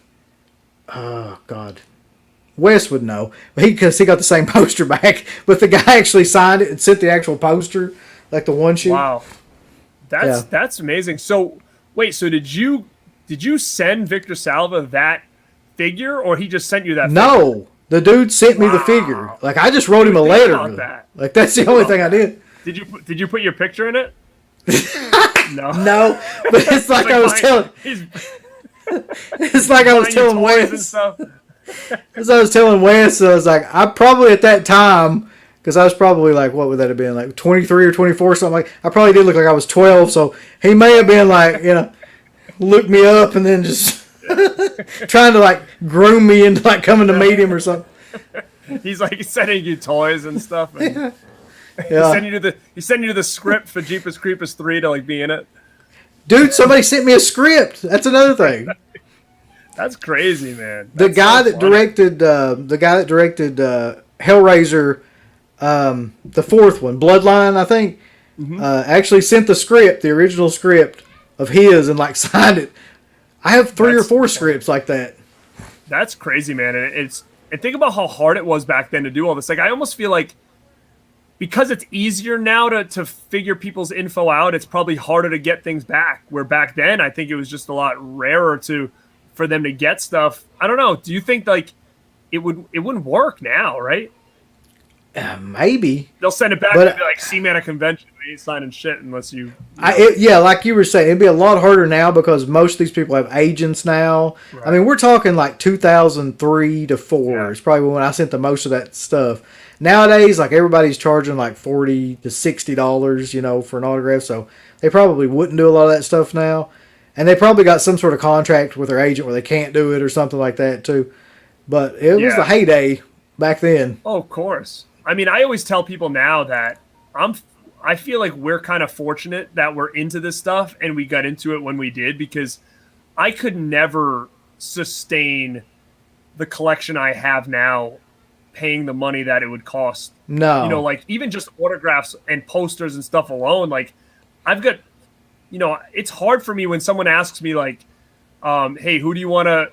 Oh God, Wes would know, but because he got the same poster back, but the guy actually signed it and sent the actual poster, like the one sheet. Wow, that's amazing. So wait, so did you send Victor Salva that figure, or he just sent you that? No, figure? the dude sent me the figure. Like I just wrote him a letter. That. Like that's the only thing I did. Did you put your picture in it? No. No, but it's like I was telling. It's like I was telling Wes. As I was telling Wes, I was like, I probably at that time, because I was probably like, what would that have been, like 23 or 24, something like. I probably did look like I was 12, so he may have been like, look me up and then just trying to like groom me into like coming to meet him or something. He's like sending you toys and stuff. And Yeah. He sent you the script for Jeepers Creepers 3 to like be in it. Dude, somebody sent me a script. That's another thing. That's crazy, man. The guy that directed Hellraiser, the fourth one, Bloodline, I think, actually sent the script, the original script of his, and like signed it. I have three or four scripts like that. That's crazy, man. And think about how hard it was back then to do all this. Like, I almost feel like because it's easier now to figure people's info out, it's probably harder to get things back. Where back then, I think it was just a lot rarer for them to get stuff. I don't know. Do you think like it wouldn't work now, right? Maybe they'll send it back and be like, "See me at a convention. We ain't signing shit unless you." Like you were saying, it'd be a lot harder now because most of these people have agents now. Right. I mean, we're talking like 2003 to 4. Yeah. It's probably when I sent the most of that stuff. Nowadays, like everybody's charging like $40 to $60, for an autograph. So they probably wouldn't do a lot of that stuff now. And they probably got some sort of contract with their agent where they can't do it or something like that too. But it was the heyday back then. Oh, of course. I mean, I always tell people now that I feel like we're kind of fortunate that we're into this stuff and we got into it when we did, because I could never sustain the collection I have now paying the money that it would cost. No. Like even just autographs and posters and stuff alone, like I've got, it's hard for me when someone asks me like, hey, who do you want to,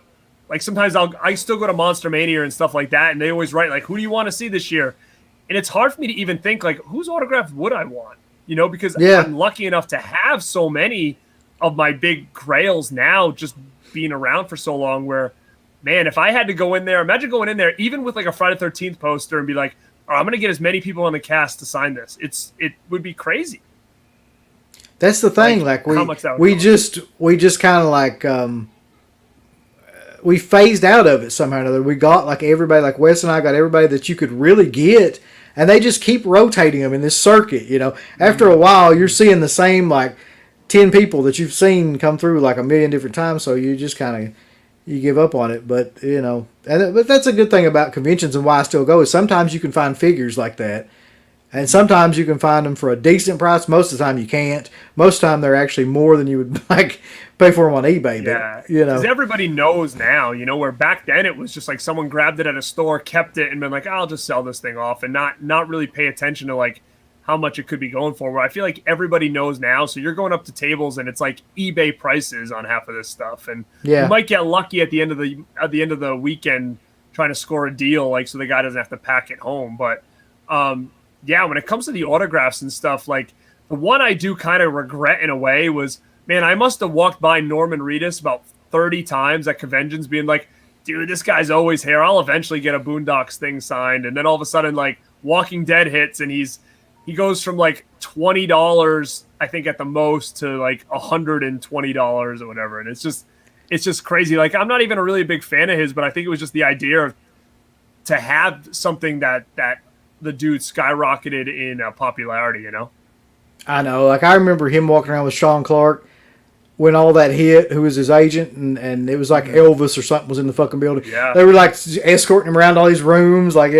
like sometimes I still go to Monster Mania and stuff like that, and they always write like, who do you want to see this year? And it's hard for me to even think like, whose autograph would I want? Because I'm lucky enough to have so many of my big grails now just being around for so long where, man, if I had to go in there, imagine going in there, even with like a Friday the 13th poster and be like, oh, I'm going to get as many people on the cast to sign this. It would be crazy. That's the thing. Like we just kind of like, we phased out of it somehow or another. We got like everybody, like Wes and I got everybody that you could really get, and they just keep rotating them in this circuit. After a while, you're seeing the same like 10 people that you've seen come through like a million different times. So you just kind of you give up on it. But but that's a good thing about conventions and why I still go is sometimes you can find figures like that. And sometimes you can find them for a decent price. Most of the time you can't. Most of the time they're actually more than you would like pay for them on eBay. Yeah, because everybody knows now, where back then it was just like someone grabbed it at a store, kept it, and been like, I'll just sell this thing off, and not really pay attention to like how much it could be going for. Where I feel like everybody knows now, so you're going up to tables and it's like eBay prices on half of this stuff, and you might get lucky at the end of the weekend trying to score a deal, like so the guy doesn't have to pack it home, but. When it comes to the autographs and stuff, like the one I do kind of regret in a way was, man, I must have walked by Norman Reedus about 30 times at conventions being like, dude, this guy's always here. I'll eventually get a Boondocks thing signed. And then all of a sudden, like Walking Dead hits and he goes from like $20, I think at the most, to like $120 or whatever. And it's just crazy. Like I'm not even a really big fan of his, but I think it was just the idea of to have something that the dude skyrocketed in popularity, I know. Like, I remember him walking around with Sean Clark when all that hit, who was his agent, and it was like Elvis or something was in the fucking building. Yeah. They were, like, escorting him around all these rooms, like,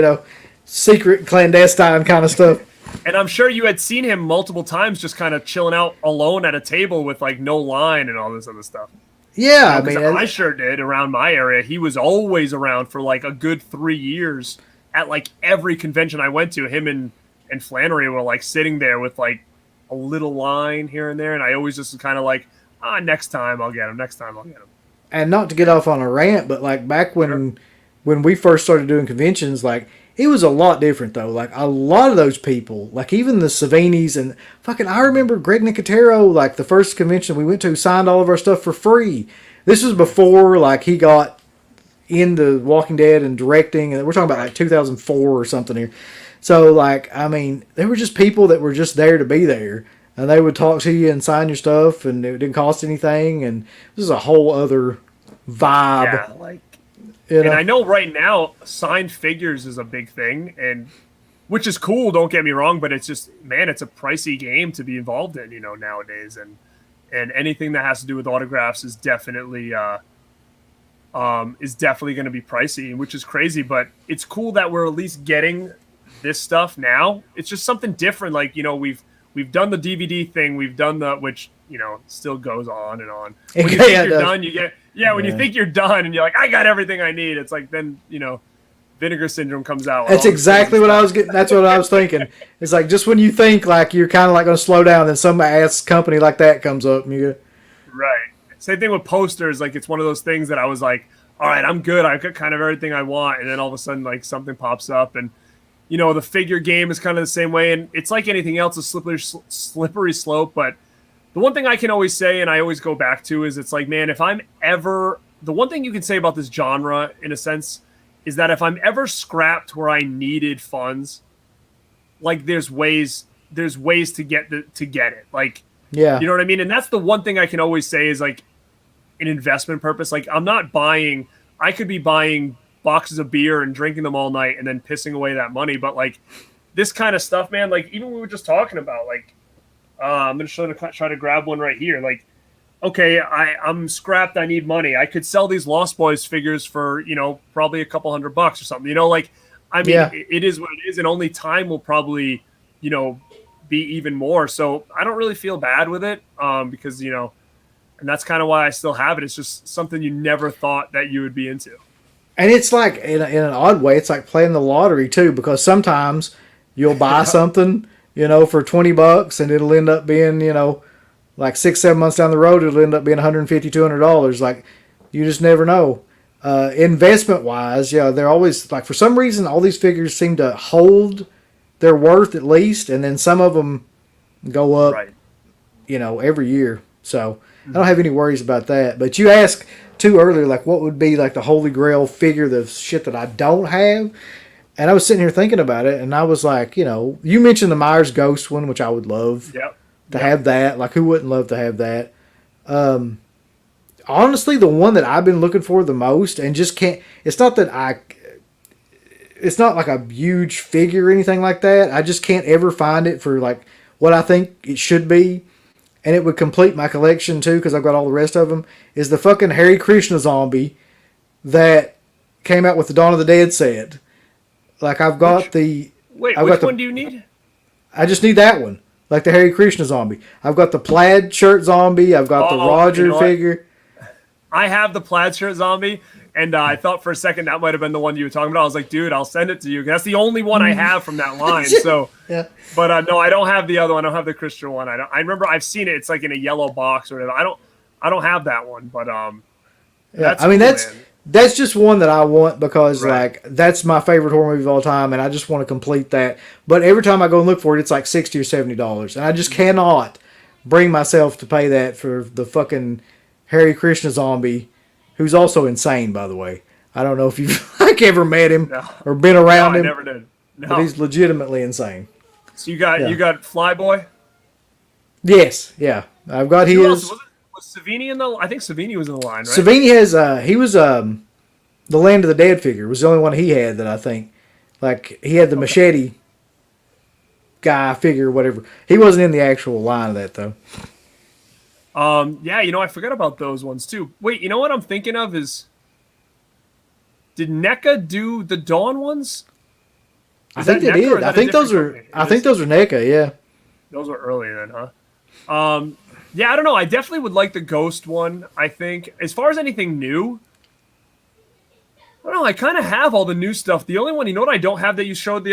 secret, clandestine kind of stuff. And I'm sure you had seen him multiple times just kind of chilling out alone at a table with, like, no line and all this other stuff. Yeah, I 'cause mean, I sure did around my area. He was always around for like a good 3 years at like every convention I went to. Him and Flannery were like sitting there with like a little line here and there, and I always just kind of like, next time I'll get him. Next time I'll get him. and not to get off on a rant, but like back Sure. when we first started doing conventions, like it was a lot different though. Like a lot of those people, like even the Savinis and fucking, I remember Greg Nicotero, like the first convention we went to, signed all of our stuff for free. This was before like he got into Walking Dead and directing, and we're talking about like 2004 or something here. So like, I mean, they were just people that were just there to be there, and they would talk to you and sign your stuff, and it didn't cost anything, and this is a whole other vibe. Yeah, like, You know? and I know right now signed figures is a big thing, and which is cool. Don't get me wrong, but it's just, man, it's a pricey game to be involved in, nowadays, and anything that has to do with autographs is definitely going to be pricey, which is crazy. But it's cool that we're at least getting this stuff now. It's just something different. Like, we've done the DVD thing, we've done which still goes on and on. When you think you're done, you get when you think you're done and you're like, I got everything I need. It's like then vinegar syndrome comes out. That's exactly what I was getting. That's what I was thinking. It's like just when you think like you're kind of like going to slow down, then some ass company like that comes up and you go, right. Same thing with posters. Like it's one of those things that I was like, all right, I'm good. I've got kind of everything I want, and then all of a sudden like something pops up, and the figure game is kind of the same way, and it's like anything else, a slippery slope. But the one thing I can always say, and I always go back to, is it's like, man, if I'm ever, the one thing you can say about this genre, in a sense, is that if I'm ever scrapped where I needed funds, like there's ways to get it. Like, yeah, you know what I mean? And that's the one thing I can always say is like an investment purpose. Like I could be buying boxes of beer and drinking them all night and then pissing away that money. But like this kind of stuff, man, like even we were just talking about, like, I'm going to try to grab one right here. Like, okay, I'm scrapped. I need money. I could sell these Lost Boys figures for, probably a couple $100 or something, like, I mean, yeah. it is what it is. And only time will probably, be even more. So I don't really feel bad with it. Because, and that's kind of why I still have it. It's just something you never thought that you would be into. And it's like in an odd way, it's like playing the lottery too, because sometimes you'll buy something, for $20 and it'll end up being, like 6-7 months down the road, it'll end up being $150-$200. Like, you just never know. Investment wise, yeah, they're always like, for some reason, all these figures seem to hold their worth at least, and then some of them go up, Right. Every year. So I don't have any worries about that. But you asked too earlier, like, what would be like the holy grail figure, the shit that I don't have? And I was sitting here thinking about it, and I was like, you mentioned the Myers Ghost one, which I would love to have that. Like, who wouldn't love to have that? Honestly, the one that I've been looking for the most, and just can't, it's not like a huge figure or anything like that. I just can't ever find it for like what I think it should be. And it would complete my collection too, because I've got all the rest of them, is the fucking Hare Krishna zombie that came out with the Dawn of the Dead set. Like, I've got which one do you need? I just need that one. Like the Hare Krishna zombie. I've got the plaid shirt zombie. I've got the Roger figure. I have the plaid shirt zombie, and I thought for a second that might have been the one you were talking about. I was like, dude, I'll send it to you. That's the only one I have from that line. So, yeah. But no, I don't have the other one. I don't have the Christian one. I remember I've seen it. It's like in a yellow box or whatever. I don't have that one, but yeah. I mean, that's just one that I want because like that's my favorite horror movie of all time, and I just want to complete that. But every time I go and look for it, it's like $60 or $70, and I just cannot bring myself to pay that for the fucking Hare Krishna zombie, who's also insane, by the way. I don't know if you've like ever met him or been around him. I never did. No. But he's legitimately insane. So you got Flyboy? Yes, yeah. I've got his. Was Savini in the? I think Savini was in the line, right? Savini has. He was the Land of the Dead figure. Was the only one he had that I think. Like he had the machete guy figure, or whatever. He wasn't in the actual line of that though. Yeah, I forgot about those ones too. Wait, you know what I'm thinking of is, did Neca do the Dawn ones? I think they did. I think those are. I think those are Neca. Yeah. Those were early then, huh? Yeah, I don't know. I definitely would like the Ghost one. I think as far as anything new, I don't know. I kind of have all the new stuff. The only one, you know, what I don't have that you showed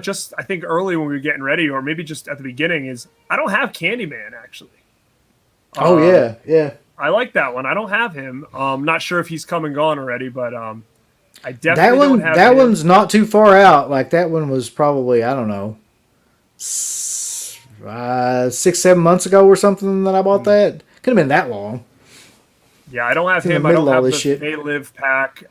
just I think early when we were getting ready, or maybe just at the beginning, is I don't have Candyman actually. Oh Um, yeah, yeah. I like that one. I don't have him. Not sure if he's come and gone already, but I That definitely don't one, have that him. one's not too far out. Like that one was probably, I don't know, 6, 7 months ago or something that I bought Hmm. that. Could have been that long. Yeah, I don't have It's in the him. I don't middle of all have this the shit. They Live pack.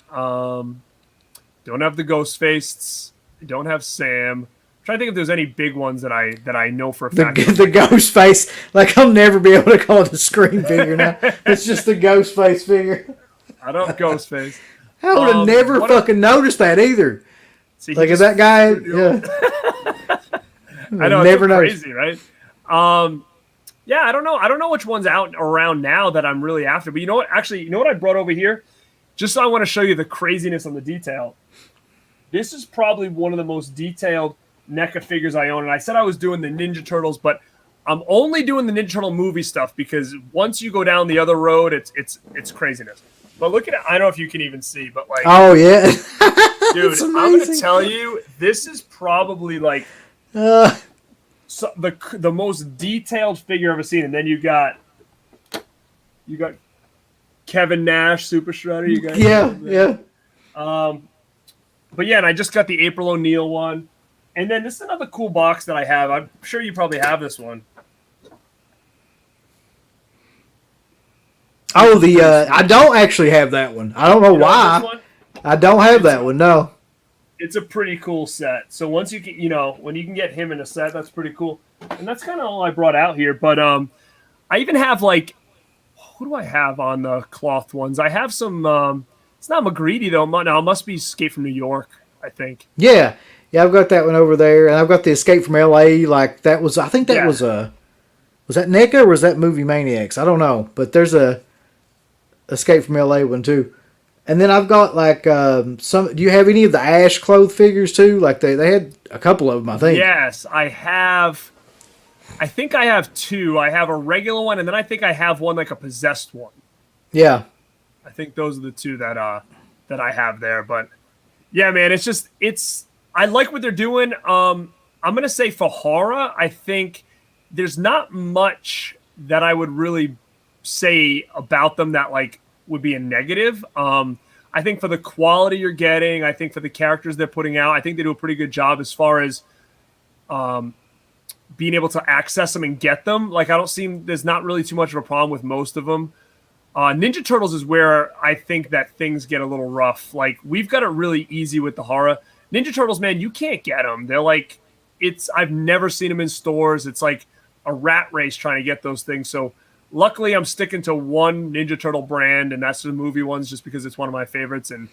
Don't have the Ghost Faces. I don't have Sam. I'm trying to think if there's any big ones that I know for a The fact that I'm the like, ghost face, like I'll never be able to call it a screen figure now. It's just the ghost face figure. I don't have Ghost Face. I would have never What? fucking noticed that either. See, he Like if just that guy, threw the old. yeah, I I know it's so never noticed. crazy, right? Um, yeah, I don't know. I don't know which one's out around now that I'm really after. But you know what? Actually, you know what I brought over here? Just so I want to show you the craziness on the detail. This is probably one of the most detailed NECA figures I own. And I said I was doing the Ninja Turtles, but I'm only doing the Ninja Turtle movie stuff because once you go down the other road, it's craziness. But look at it. I don't know if you can even see, but like, Oh yeah, dude, it's I'm gonna amazing. tell you, this is probably like Uh, the most detailed figure I've ever seen. And then you got Kevin Nash, Super Shredder. You got yeah, him there. yeah. But yeah, and I just got the April O'Neil one. And then this is another cool box that I have. I'm sure you probably have this one. This Oh, is pretty I sweet. don't actually have that one. I don't know You don't have this why. one? I don't have It's that one. No. it's a pretty cool set. So once you can, when you can get him in a set, that's pretty cool. And that's kind of all I brought out here. But I even have like, who do I have on the cloth ones? I have some. It's not McGreedy though. No, it must be Escape from New York. I think. Yeah, yeah. I've got that one over there, and I've got the Escape from L.A. Like that was. I think that Yeah, was a. Was that Neca or was that Movie Maniacs? I don't know, but there's a Escape from L.A. one too. And then I've got like some. Do you have any of the Ash clothes figures too? Like they had a couple of them, I think. yes, I have. I think I have two. I have a regular one, and then I think I have one like a possessed one. Yeah. I think those are the two that I have there. But yeah, man, it's I like what they're doing. I'm gonna say for horror, I think there's not much that I would really say about them that like would be a negative. I think for the quality you're getting, I think for the characters they're putting out, I think they do a pretty good job as far as being able to access them and get them. Like I don't see there's not really too much of a problem with most of them. Ninja Turtles is where I think that things get a little rough. Like we've got it really easy with the horror. Ninja Turtles, man, you can't get them. They're like, I've never seen them in stores. It's like a rat race trying to get those things. So luckily, I'm sticking to one Ninja Turtle brand, and that's the movie ones, just because it's one of my favorites, and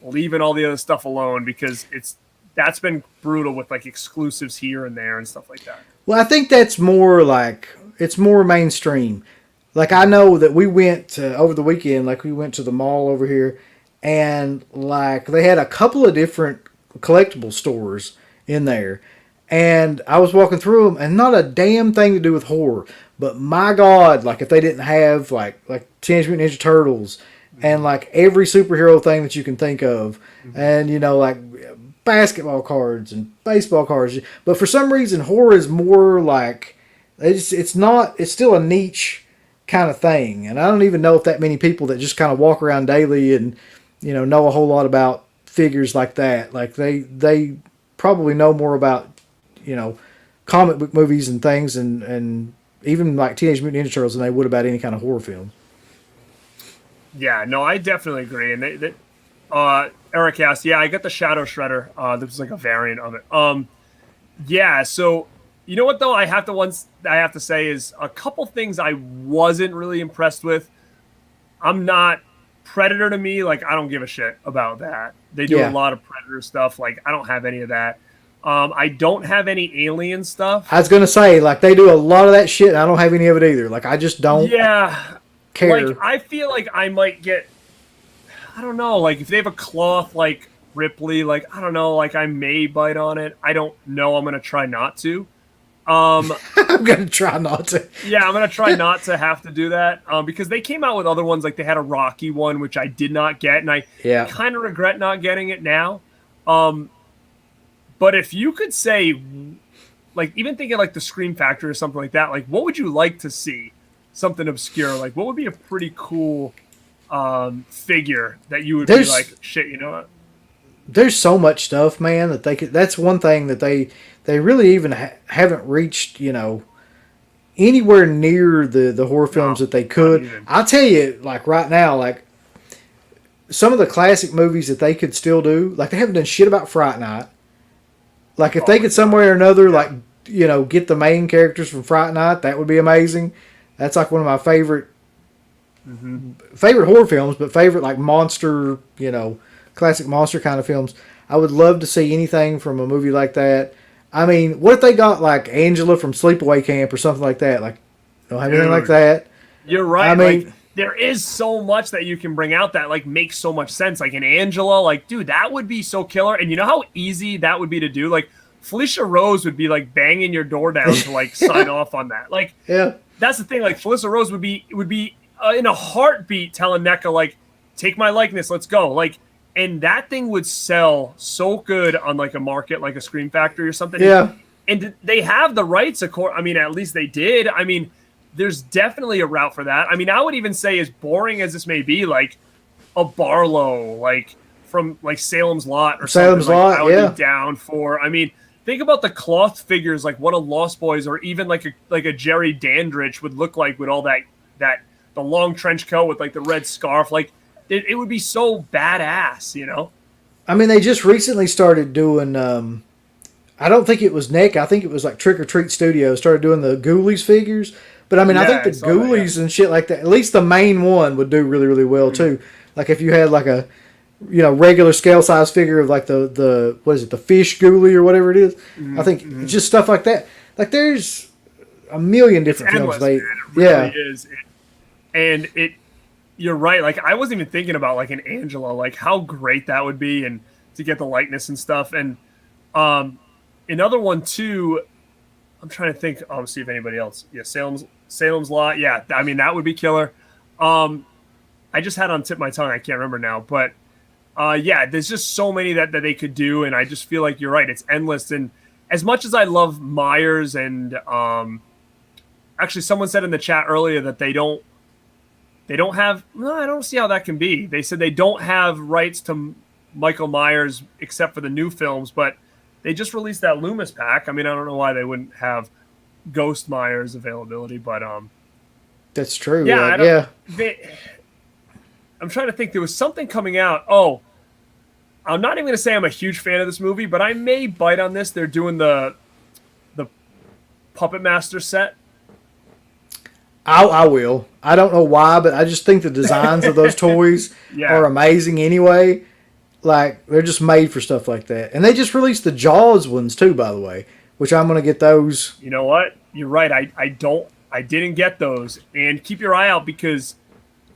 leaving all the other stuff alone because that's been brutal with like exclusives here and there and stuff like that. Well, I think that's more like it's more mainstream. Like I know that we went over the weekend. Like we went to the mall over here, and like they had a couple of different collectible stores in there, and I was walking through them, and not a damn thing to do with horror. But my God, like if they didn't have like Teenage Mutant Ninja Turtles and Mm-hmm. like every superhero thing that you can think of, Mm-hmm. and like basketball cards and baseball cards. But for some reason, horror is more like it's not. It's still a niche kind of thing, and I don't even know if that many people that just kind of walk around daily and know a whole lot about figures like that. Like they probably know more about you know comic book movies and things and even like Teenage Mutant Ninja Turtles than they would about any kind of horror film. Yeah, no, I definitely agree. And Eric asked, yeah, I got the Shadow Shredder. This was like a variant of it. Yeah. So you know what though, I have to say is a couple things I wasn't really impressed with. I'm not Predator to me. Like I don't give a shit about that. They do a Yeah, lot of Predator stuff. Like I don't have any of that. I don't have any Alien I stuff. was gonna say like they do a lot of that shit, and I don't have any of it either. Like I just don't Yeah, like care. I feel like I might get. I don't know. Like if they have a cloth like Ripley, like I don't know. Like I may bite on it. I don't know. I'm gonna try not to. I'm gonna try not to. Yeah, I'm gonna try not to have to do that because they came out with other ones. Like they had a Rocky one, which I did not get, and I Yeah. kind of regret not getting it now. Um, but if you could say, like, even thinking like the Scream Factory or something like that, like, what would you like to see? Something obscure, like, what would be a pretty cool figure that you would be like, shit, you know what? There's so much stuff, man, that they could. That's one thing that they really even haven't reached, anywhere near the horror films that they could. I'll tell you, like right now, like some of the classic movies that they could still do, like they haven't done shit about Fright Night. Like if they could somewhere or another, like get the main characters from Fright Night, that would be amazing. That's like one of my favorite horror films, but favorite like monster, classic monster kind of films. I would love to see anything from a movie like that. I mean, what if they got like Angela from Sleepaway Camp or something like that? Like, don't have anything like that. You're right. I mean, like, there is so much that you can bring out that like makes so much sense. Like an Angela, like, dude, that would be so killer. And you know how easy that would be to do? Like Felicia Rose would be like banging your door down to like sign off on that. Like, yeah, that's the thing. Like Felicia Rose would be in a heartbeat telling Neca like, take my likeness, let's go. Like, and that thing would sell so good on like a market like a Scream Factory or something. Yeah. And they have the rights, of course. I mean, at least they did. I mean, there's definitely a route for that. I mean, I would even say, as boring as this may be, like a Barlow, like from like Salem's Lot or Salem's something. Lot, I would yeah. be down for. I mean, think about the cloth figures, like what a Lost Boys or even like a Jerry Dandridge would look like with all that the long trench coat with like the red scarf. Like it would be so badass, I mean, they just recently started doing. I don't think it was Neca. I think it was like Trick or Treat Studios started doing the Ghoulies figures. But I mean, I think the Ghoulies and shit like that, at least the main one would do really, really well too. Like if you had like a, regular scale size figure of like the what is it, the fish ghoulie or whatever it is. I think it's just stuff like that. Like there's a million different films. Man. It really is. And you're right. Like I wasn't even thinking about like an Angela, like how great that would be, and to get the likeness and stuff. And another one too. I'm trying to think. See if anybody else. Yeah, Salem's Lot. Yeah, I mean that would be killer. I just had on tip of my tongue. I can't remember now, but yeah, there's just so many that they could do, and I just feel like you're right. It's endless. And as much as I love Myers, and actually, someone said in the chat earlier that they don't have. No, I don't see how that can be. They said they don't have rights to Michael Myers except for the new films, but they just released that Loomis pack. I mean, I don't know why they wouldn't have Ghost Myers availability, but that's true. Yeah, I'm trying to think. There was something coming out. Oh, I'm not even going to say I'm a huge fan of this movie, but I may bite on this. They're doing the Puppet Master set. I will. I don't know why, but I just think the designs of those toys are amazing anyway. Like, they're just made for stuff like that. And they just released the Jaws ones too, by the way, which I'm going to get those. You know what? You're right. I didn't get those. And keep your eye out because,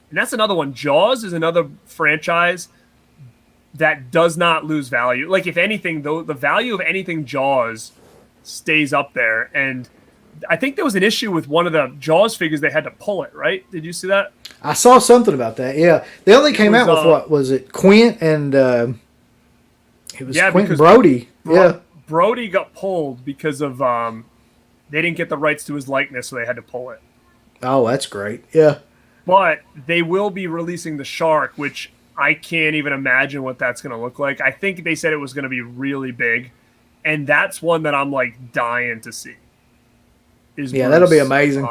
and that's another one. Jaws is another franchise that does not lose value. Like, if anything, though, the value of anything Jaws stays up there. And I think there was an issue with one of the Jaws figures. They had to pull it, right? Did you see that? I saw something about that, yeah. They only came out with, what was it, Quint and it was Quint and Brody. Brody got pulled because of they didn't get the rights to his likeness, so they had to pull it. Oh, that's great, yeah. But they will be releasing the Shark, which I can't even imagine what that's going to look like. I think they said it was going to be really big, and that's one that I'm like dying to see. That'll be amazing.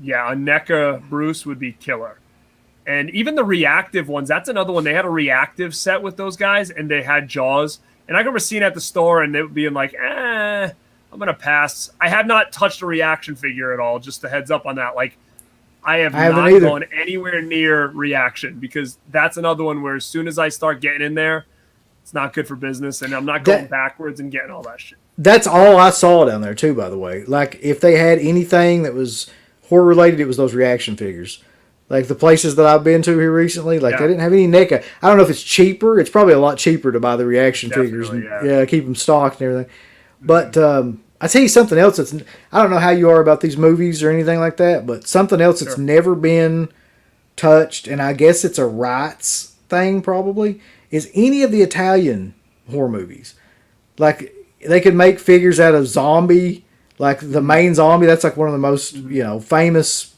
Yeah, a NECA Bruce would be killer. And even the reactive ones, that's another one. They had a reactive set with those guys, and they had Jaws. And I remember seeing it at the store, and they would being like, I'm going to pass. I have not touched a reaction figure at all, just a heads up on that. Like, I have not gone anywhere near reaction, because that's another one where as soon as I start getting in there, it's not good for business, and I'm not going backwards and getting all that shit. That's all I saw down there, too, by the way. Like, if they had anything that was horror related, it was those reaction figures. Like the places that I've been to here recently, like they didn't have any NECA. I don't know if it's cheaper. It's probably a lot cheaper to buy the reaction figures and keep them stocked and everything. But I tell you something else that's, I don't know how you are about these movies or anything like that, but something else that's Sure. never been touched, and I guess it's a rights thing probably, is any of the Italian horror movies. Like, they could make figures out of zombie, like the main zombie. That's like one of the most, famous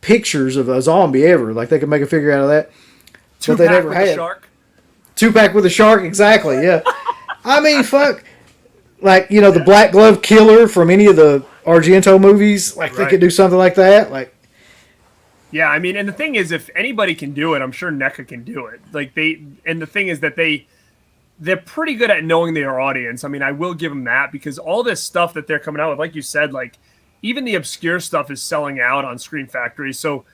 pictures of a zombie ever. Like, they could make a figure out of that. But they never with had. a shark. 2-pack with a shark, exactly, yeah. I mean, fuck. Like, the Black Glove Killer from any of the Argento movies, like, they Right. could do something like that. Like, Yeah, I mean, and the thing is, if anybody can do it, I'm sure NECA can do it. Like and the thing is that they're pretty good at knowing their audience. I mean, I will give them that, because all this stuff that they're coming out with, like you said, like even the obscure stuff is selling out on Screen Factory, so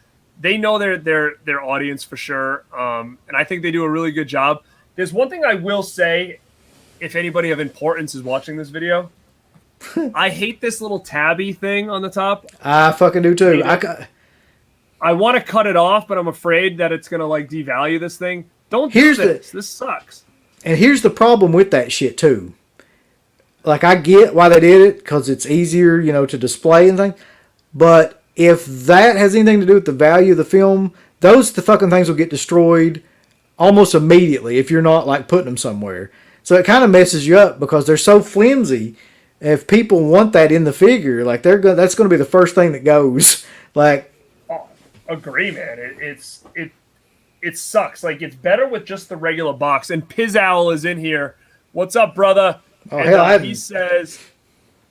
they know their audience for sure. And I think they do a really good job. There's one thing I will say, if anybody of importance is watching this video, I hate this little tabby thing on the top. I fucking do too. I want to cut it off, but I'm afraid that it's going to like devalue this thing. Don't do Here's this. This sucks. And here's the problem with that shit too. Like, I get why they did it, because it's easier, to display and things. But if that has anything to do with the value of the film, the fucking things will get destroyed almost immediately if you're not like putting them somewhere. So it kind of messes you up because they're so flimsy. If people want that in the figure, like that's going to be the first thing that goes. Like, Agree, man. It sucks. Like, it's better with just the regular box. And Piz Owl is in here. What's up, brother? Oh, and, hell, he says,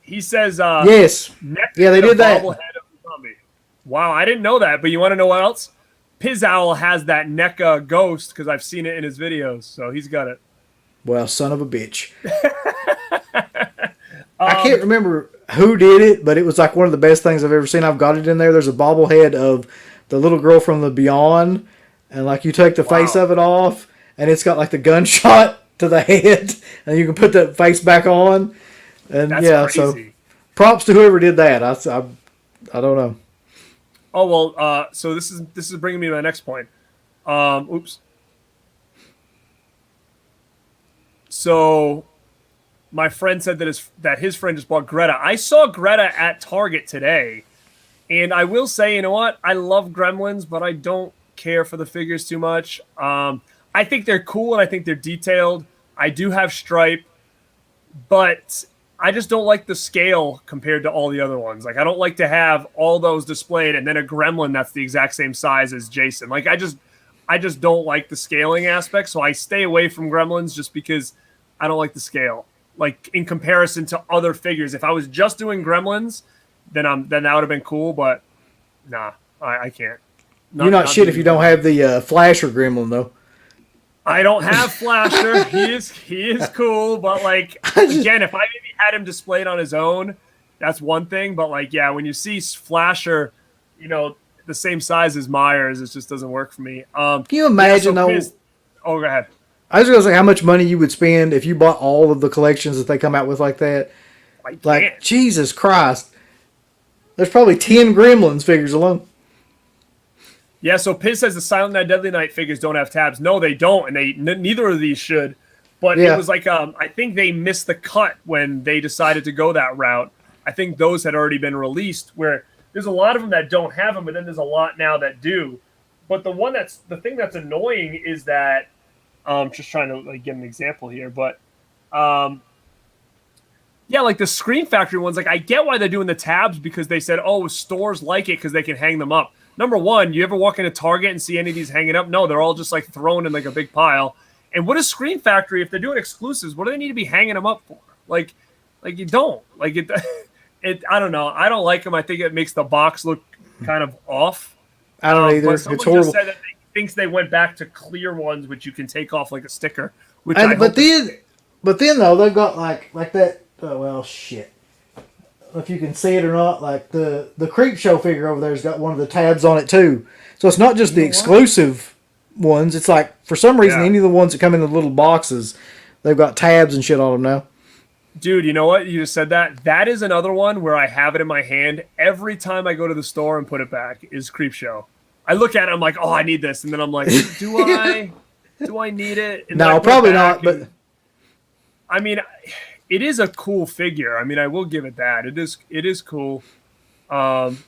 yes, yeah, they did that. Bobblehead of the zombie. Wow, I didn't know that. But you want to know what else? Piz Owl has that NECA ghost, because I've seen it in his videos, so he's got it. Well, son of a bitch. I can't remember who did it, but it was like one of the best things I've ever seen. I've got it in there. There's a bobblehead of the little girl from the Beyond, and like you take the face of it off, and it's got like the gunshot to the head, and you can put the face back on. And That's crazy. So props to whoever did that. I don't know. Oh well, so this is bringing me to my next point. Oops. So, my friend said that his friend just bought Greta. I saw Greta at Target today, and I will say, you know what? I love Gremlins, but I don't care for the figures too much. I think they're cool and I think they're detailed. I do have Stripe, but I just don't like the scale compared to all the other ones. Like, I don't like to have all those displayed and then a Gremlin that's the exact same size as Jason. Like, I just don't like the scaling aspect, so I stay away from Gremlins just because I don't like the scale. Like, in comparison to other figures, if I was just doing Gremlins, then that would have been cool. But nah, I can't. You're not shit if you don't have the Flasher Gremlin though. I don't have Flasher. he is cool, but like again, if I maybe had him displayed on his own, that's one thing. But like, yeah, when you see Flasher, the same size as Myers, it just doesn't work for me. Can you imagine though? Oh, go ahead. I was going to say how much money you would spend if you bought all of the collections that they come out with like that. Like, Jesus Christ. There's probably 10 Gremlins figures alone. Yeah, so Piz says the Silent Night, Deadly Night figures don't have tabs. No, they don't, and neither of these should. But It was like, I think they missed the cut when they decided to go that route. I think those had already been released, where there's a lot of them that don't have them, but then there's a lot now that do. But the thing that's annoying is that, just trying to like get an example here, but yeah, like the Screen Factory ones, like I get why they're doing the tabs, because they said, oh, stores like it because they can hang them up. Number one, you ever walk into Target and see any of these hanging up? No, they're all just like thrown in like a big pile. And what is Screen Factory, if they're doing exclusives, what do they need to be hanging them up for? Like you don't. Like it I don't know. I don't like them. I think it makes the box look kind of off. I don't either. It's horrible. Just said that thinks they went back to clear ones, which you can take off like a sticker. But then though they've got like that. Oh, well, shit. If you can see it or not, like the Creep Show figure over there's got one of the tabs on it too. So it's not just the exclusive ones. It's like for some reason any of the ones that come in the little boxes, they've got tabs and shit on them now. Dude, you know what? You just said that. That is another one where I have it in my hand every time I go to the store and put it back is Creep Show. I look at it, I'm like, oh, I need this. And then I'm like, do I need it? And no, probably not. But I mean, it is a cool figure. I mean, I will give it that. It is cool. Um,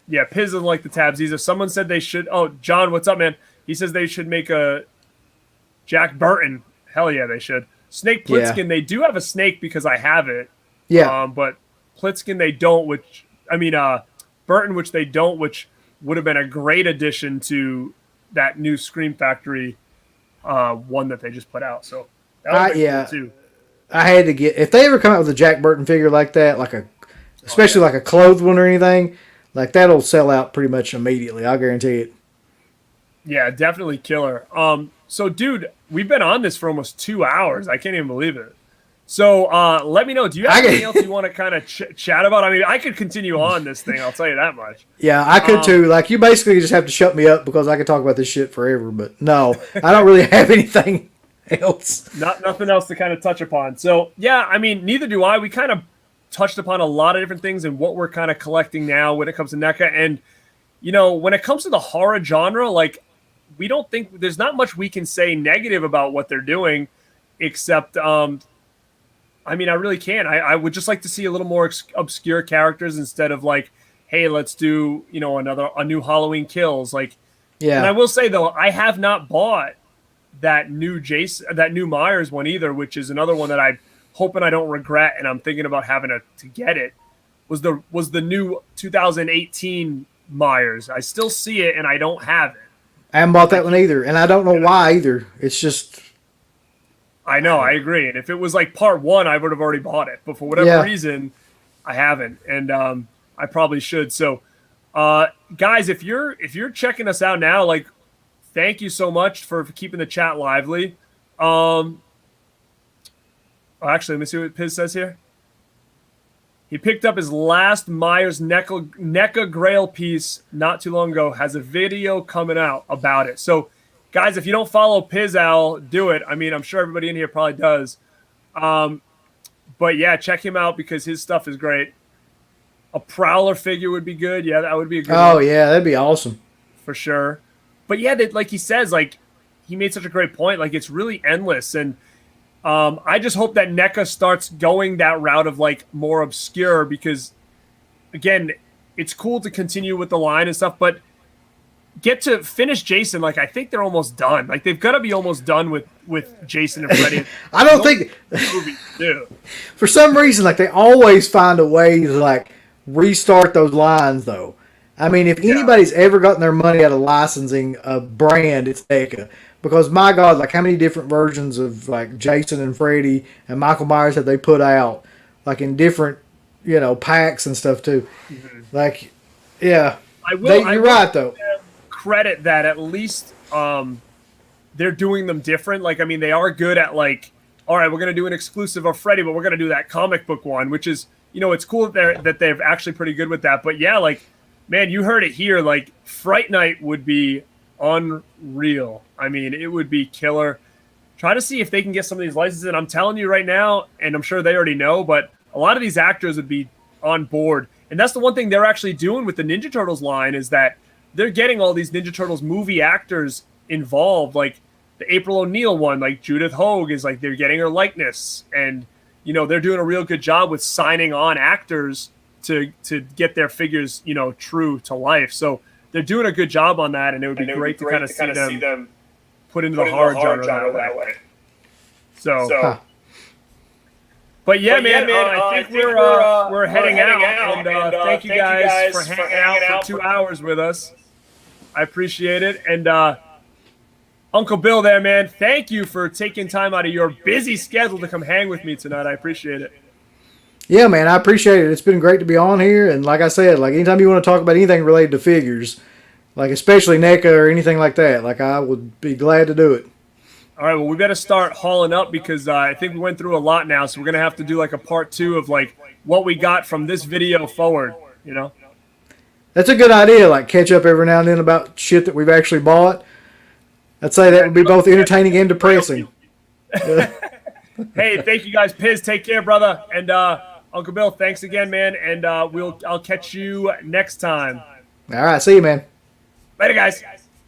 yeah, Piz doesn't like the tabs either. Someone said they should. Oh, John, what's up, man? He says they should make a Jack Burton. Hell yeah, they should. Snake Yeah. Plissken. They do have a snake because I have it. Yeah. But Plissken they don't. Burton, which they don't, which would have been a great addition to that new Scream Factory one that they just put out. So that was Yeah. cool too. I had to get, if they ever come out with a Jack Burton figure like that, especially like a clothed one or anything, like that'll sell out pretty much immediately. I'll guarantee it. Yeah, definitely killer. So dude, we've been on this for almost 2 hours. I can't even believe it. So let me know. Do you have anything else you want to kind of chat about? I mean, I could continue on this thing. I'll tell you that much. Yeah, I could too. Like, you basically just have to shut me up because I could talk about this shit forever. But no, I don't really have anything else. Nothing else to kind of touch upon. So yeah, I mean, neither do I. We kind of touched upon a lot of different things and what we're kind of collecting now when it comes to NECA. And when it comes to the horror genre, like, we don't think there's not much we can say negative about what they're doing, except I mean, I really can't. I would just like to see a little more obscure characters instead of like, hey, let's do a new Halloween Kills. Like, Yeah. And I will say though, I have not bought that new Myers one either, which is another one that I'm hoping I don't regret, and I'm thinking about having to get it. Was the new 2018 Myers? I still see it, and I don't have it. I haven't bought that one either, and I don't know why either. It's just... I know, I agree. And if it was like part one, I would have already bought it. But for whatever reason, I haven't, and I probably should. So, guys, if you're checking us out now, like, thank you so much for keeping the chat lively. Actually, let me see what Piz says here. He picked up his last Myers NECA Grail piece not too long ago. Has a video coming out about it. So, guys, if you don't follow Piz do it. I mean, I'm sure everybody in here probably does. But yeah, check him out because his stuff is great. A Prowler figure would be good. Yeah, that would be a good one. Oh, yeah, that'd be awesome. For sure. But yeah, like he says, like, he made such a great point. Like, it's really endless. And I just hope that NECA starts going that route of like more obscure because, again, it's cool to continue with the line and stuff, but get to finish Jason. Like, I think they're almost done. Like, they've got to be almost done with Jason and Freddy. I don't think movies do. For some reason, like, they always find a way to like restart those lines though. I mean, if anybody's ever gotten their money out of licensing a brand, it's NECA. Because, my God, like, how many different versions of, like, Jason and Freddy and Michael Myers have they put out? Like, in different, packs and stuff, too. Mm-hmm. Like, yeah. You're right, though. Credit that at least they're doing them different. Like, I mean, they are good at, like, all right, we're going to do an exclusive of Freddy, but we're going to do that comic book one, which is, it's cool that they're actually pretty good with that. But, yeah, like, man, you heard it here. Like, Fright Night would be unreal. I mean, it would be killer. Try to see if they can get some of these licenses. And I'm telling you right now, and I'm sure they already know, but a lot of these actors would be on board. And that's the one thing they're actually doing with the Ninja Turtles line is that they're getting all these Ninja Turtles movie actors involved. Like the April O'Neil one, like Judith Hogue is like, they're getting her likeness. And, they're doing a real good job with signing on actors to get their figures, true to life. So they're doing a good job on that, and it would be great to kind of see them put into the horror genre that way. So, but yeah, man, I think we're heading out, and thank you guys for hanging out for 2 hours with us. I appreciate it, and Uncle Bill there, man, thank you for taking time out of your busy schedule to come hang with me tonight. I appreciate it. Yeah, man, I appreciate it. It's been great to be on here, and like I said, like anytime you want to talk about anything related to figures, like especially NECA or anything like that, like I would be glad to do it. All right, well, we better start hauling up because I think we went through a lot now, so we're going to have to do like a part 2 of like what we got from this video forward, That's a good idea, like catch up every now and then about shit that we've actually bought. I'd say that would be both entertaining and depressing. Hey, thank you guys. Piz, take care, brother. And Uncle Bill, thanks again, man. And I'll catch you next time. All right, see you, man. Later, guys.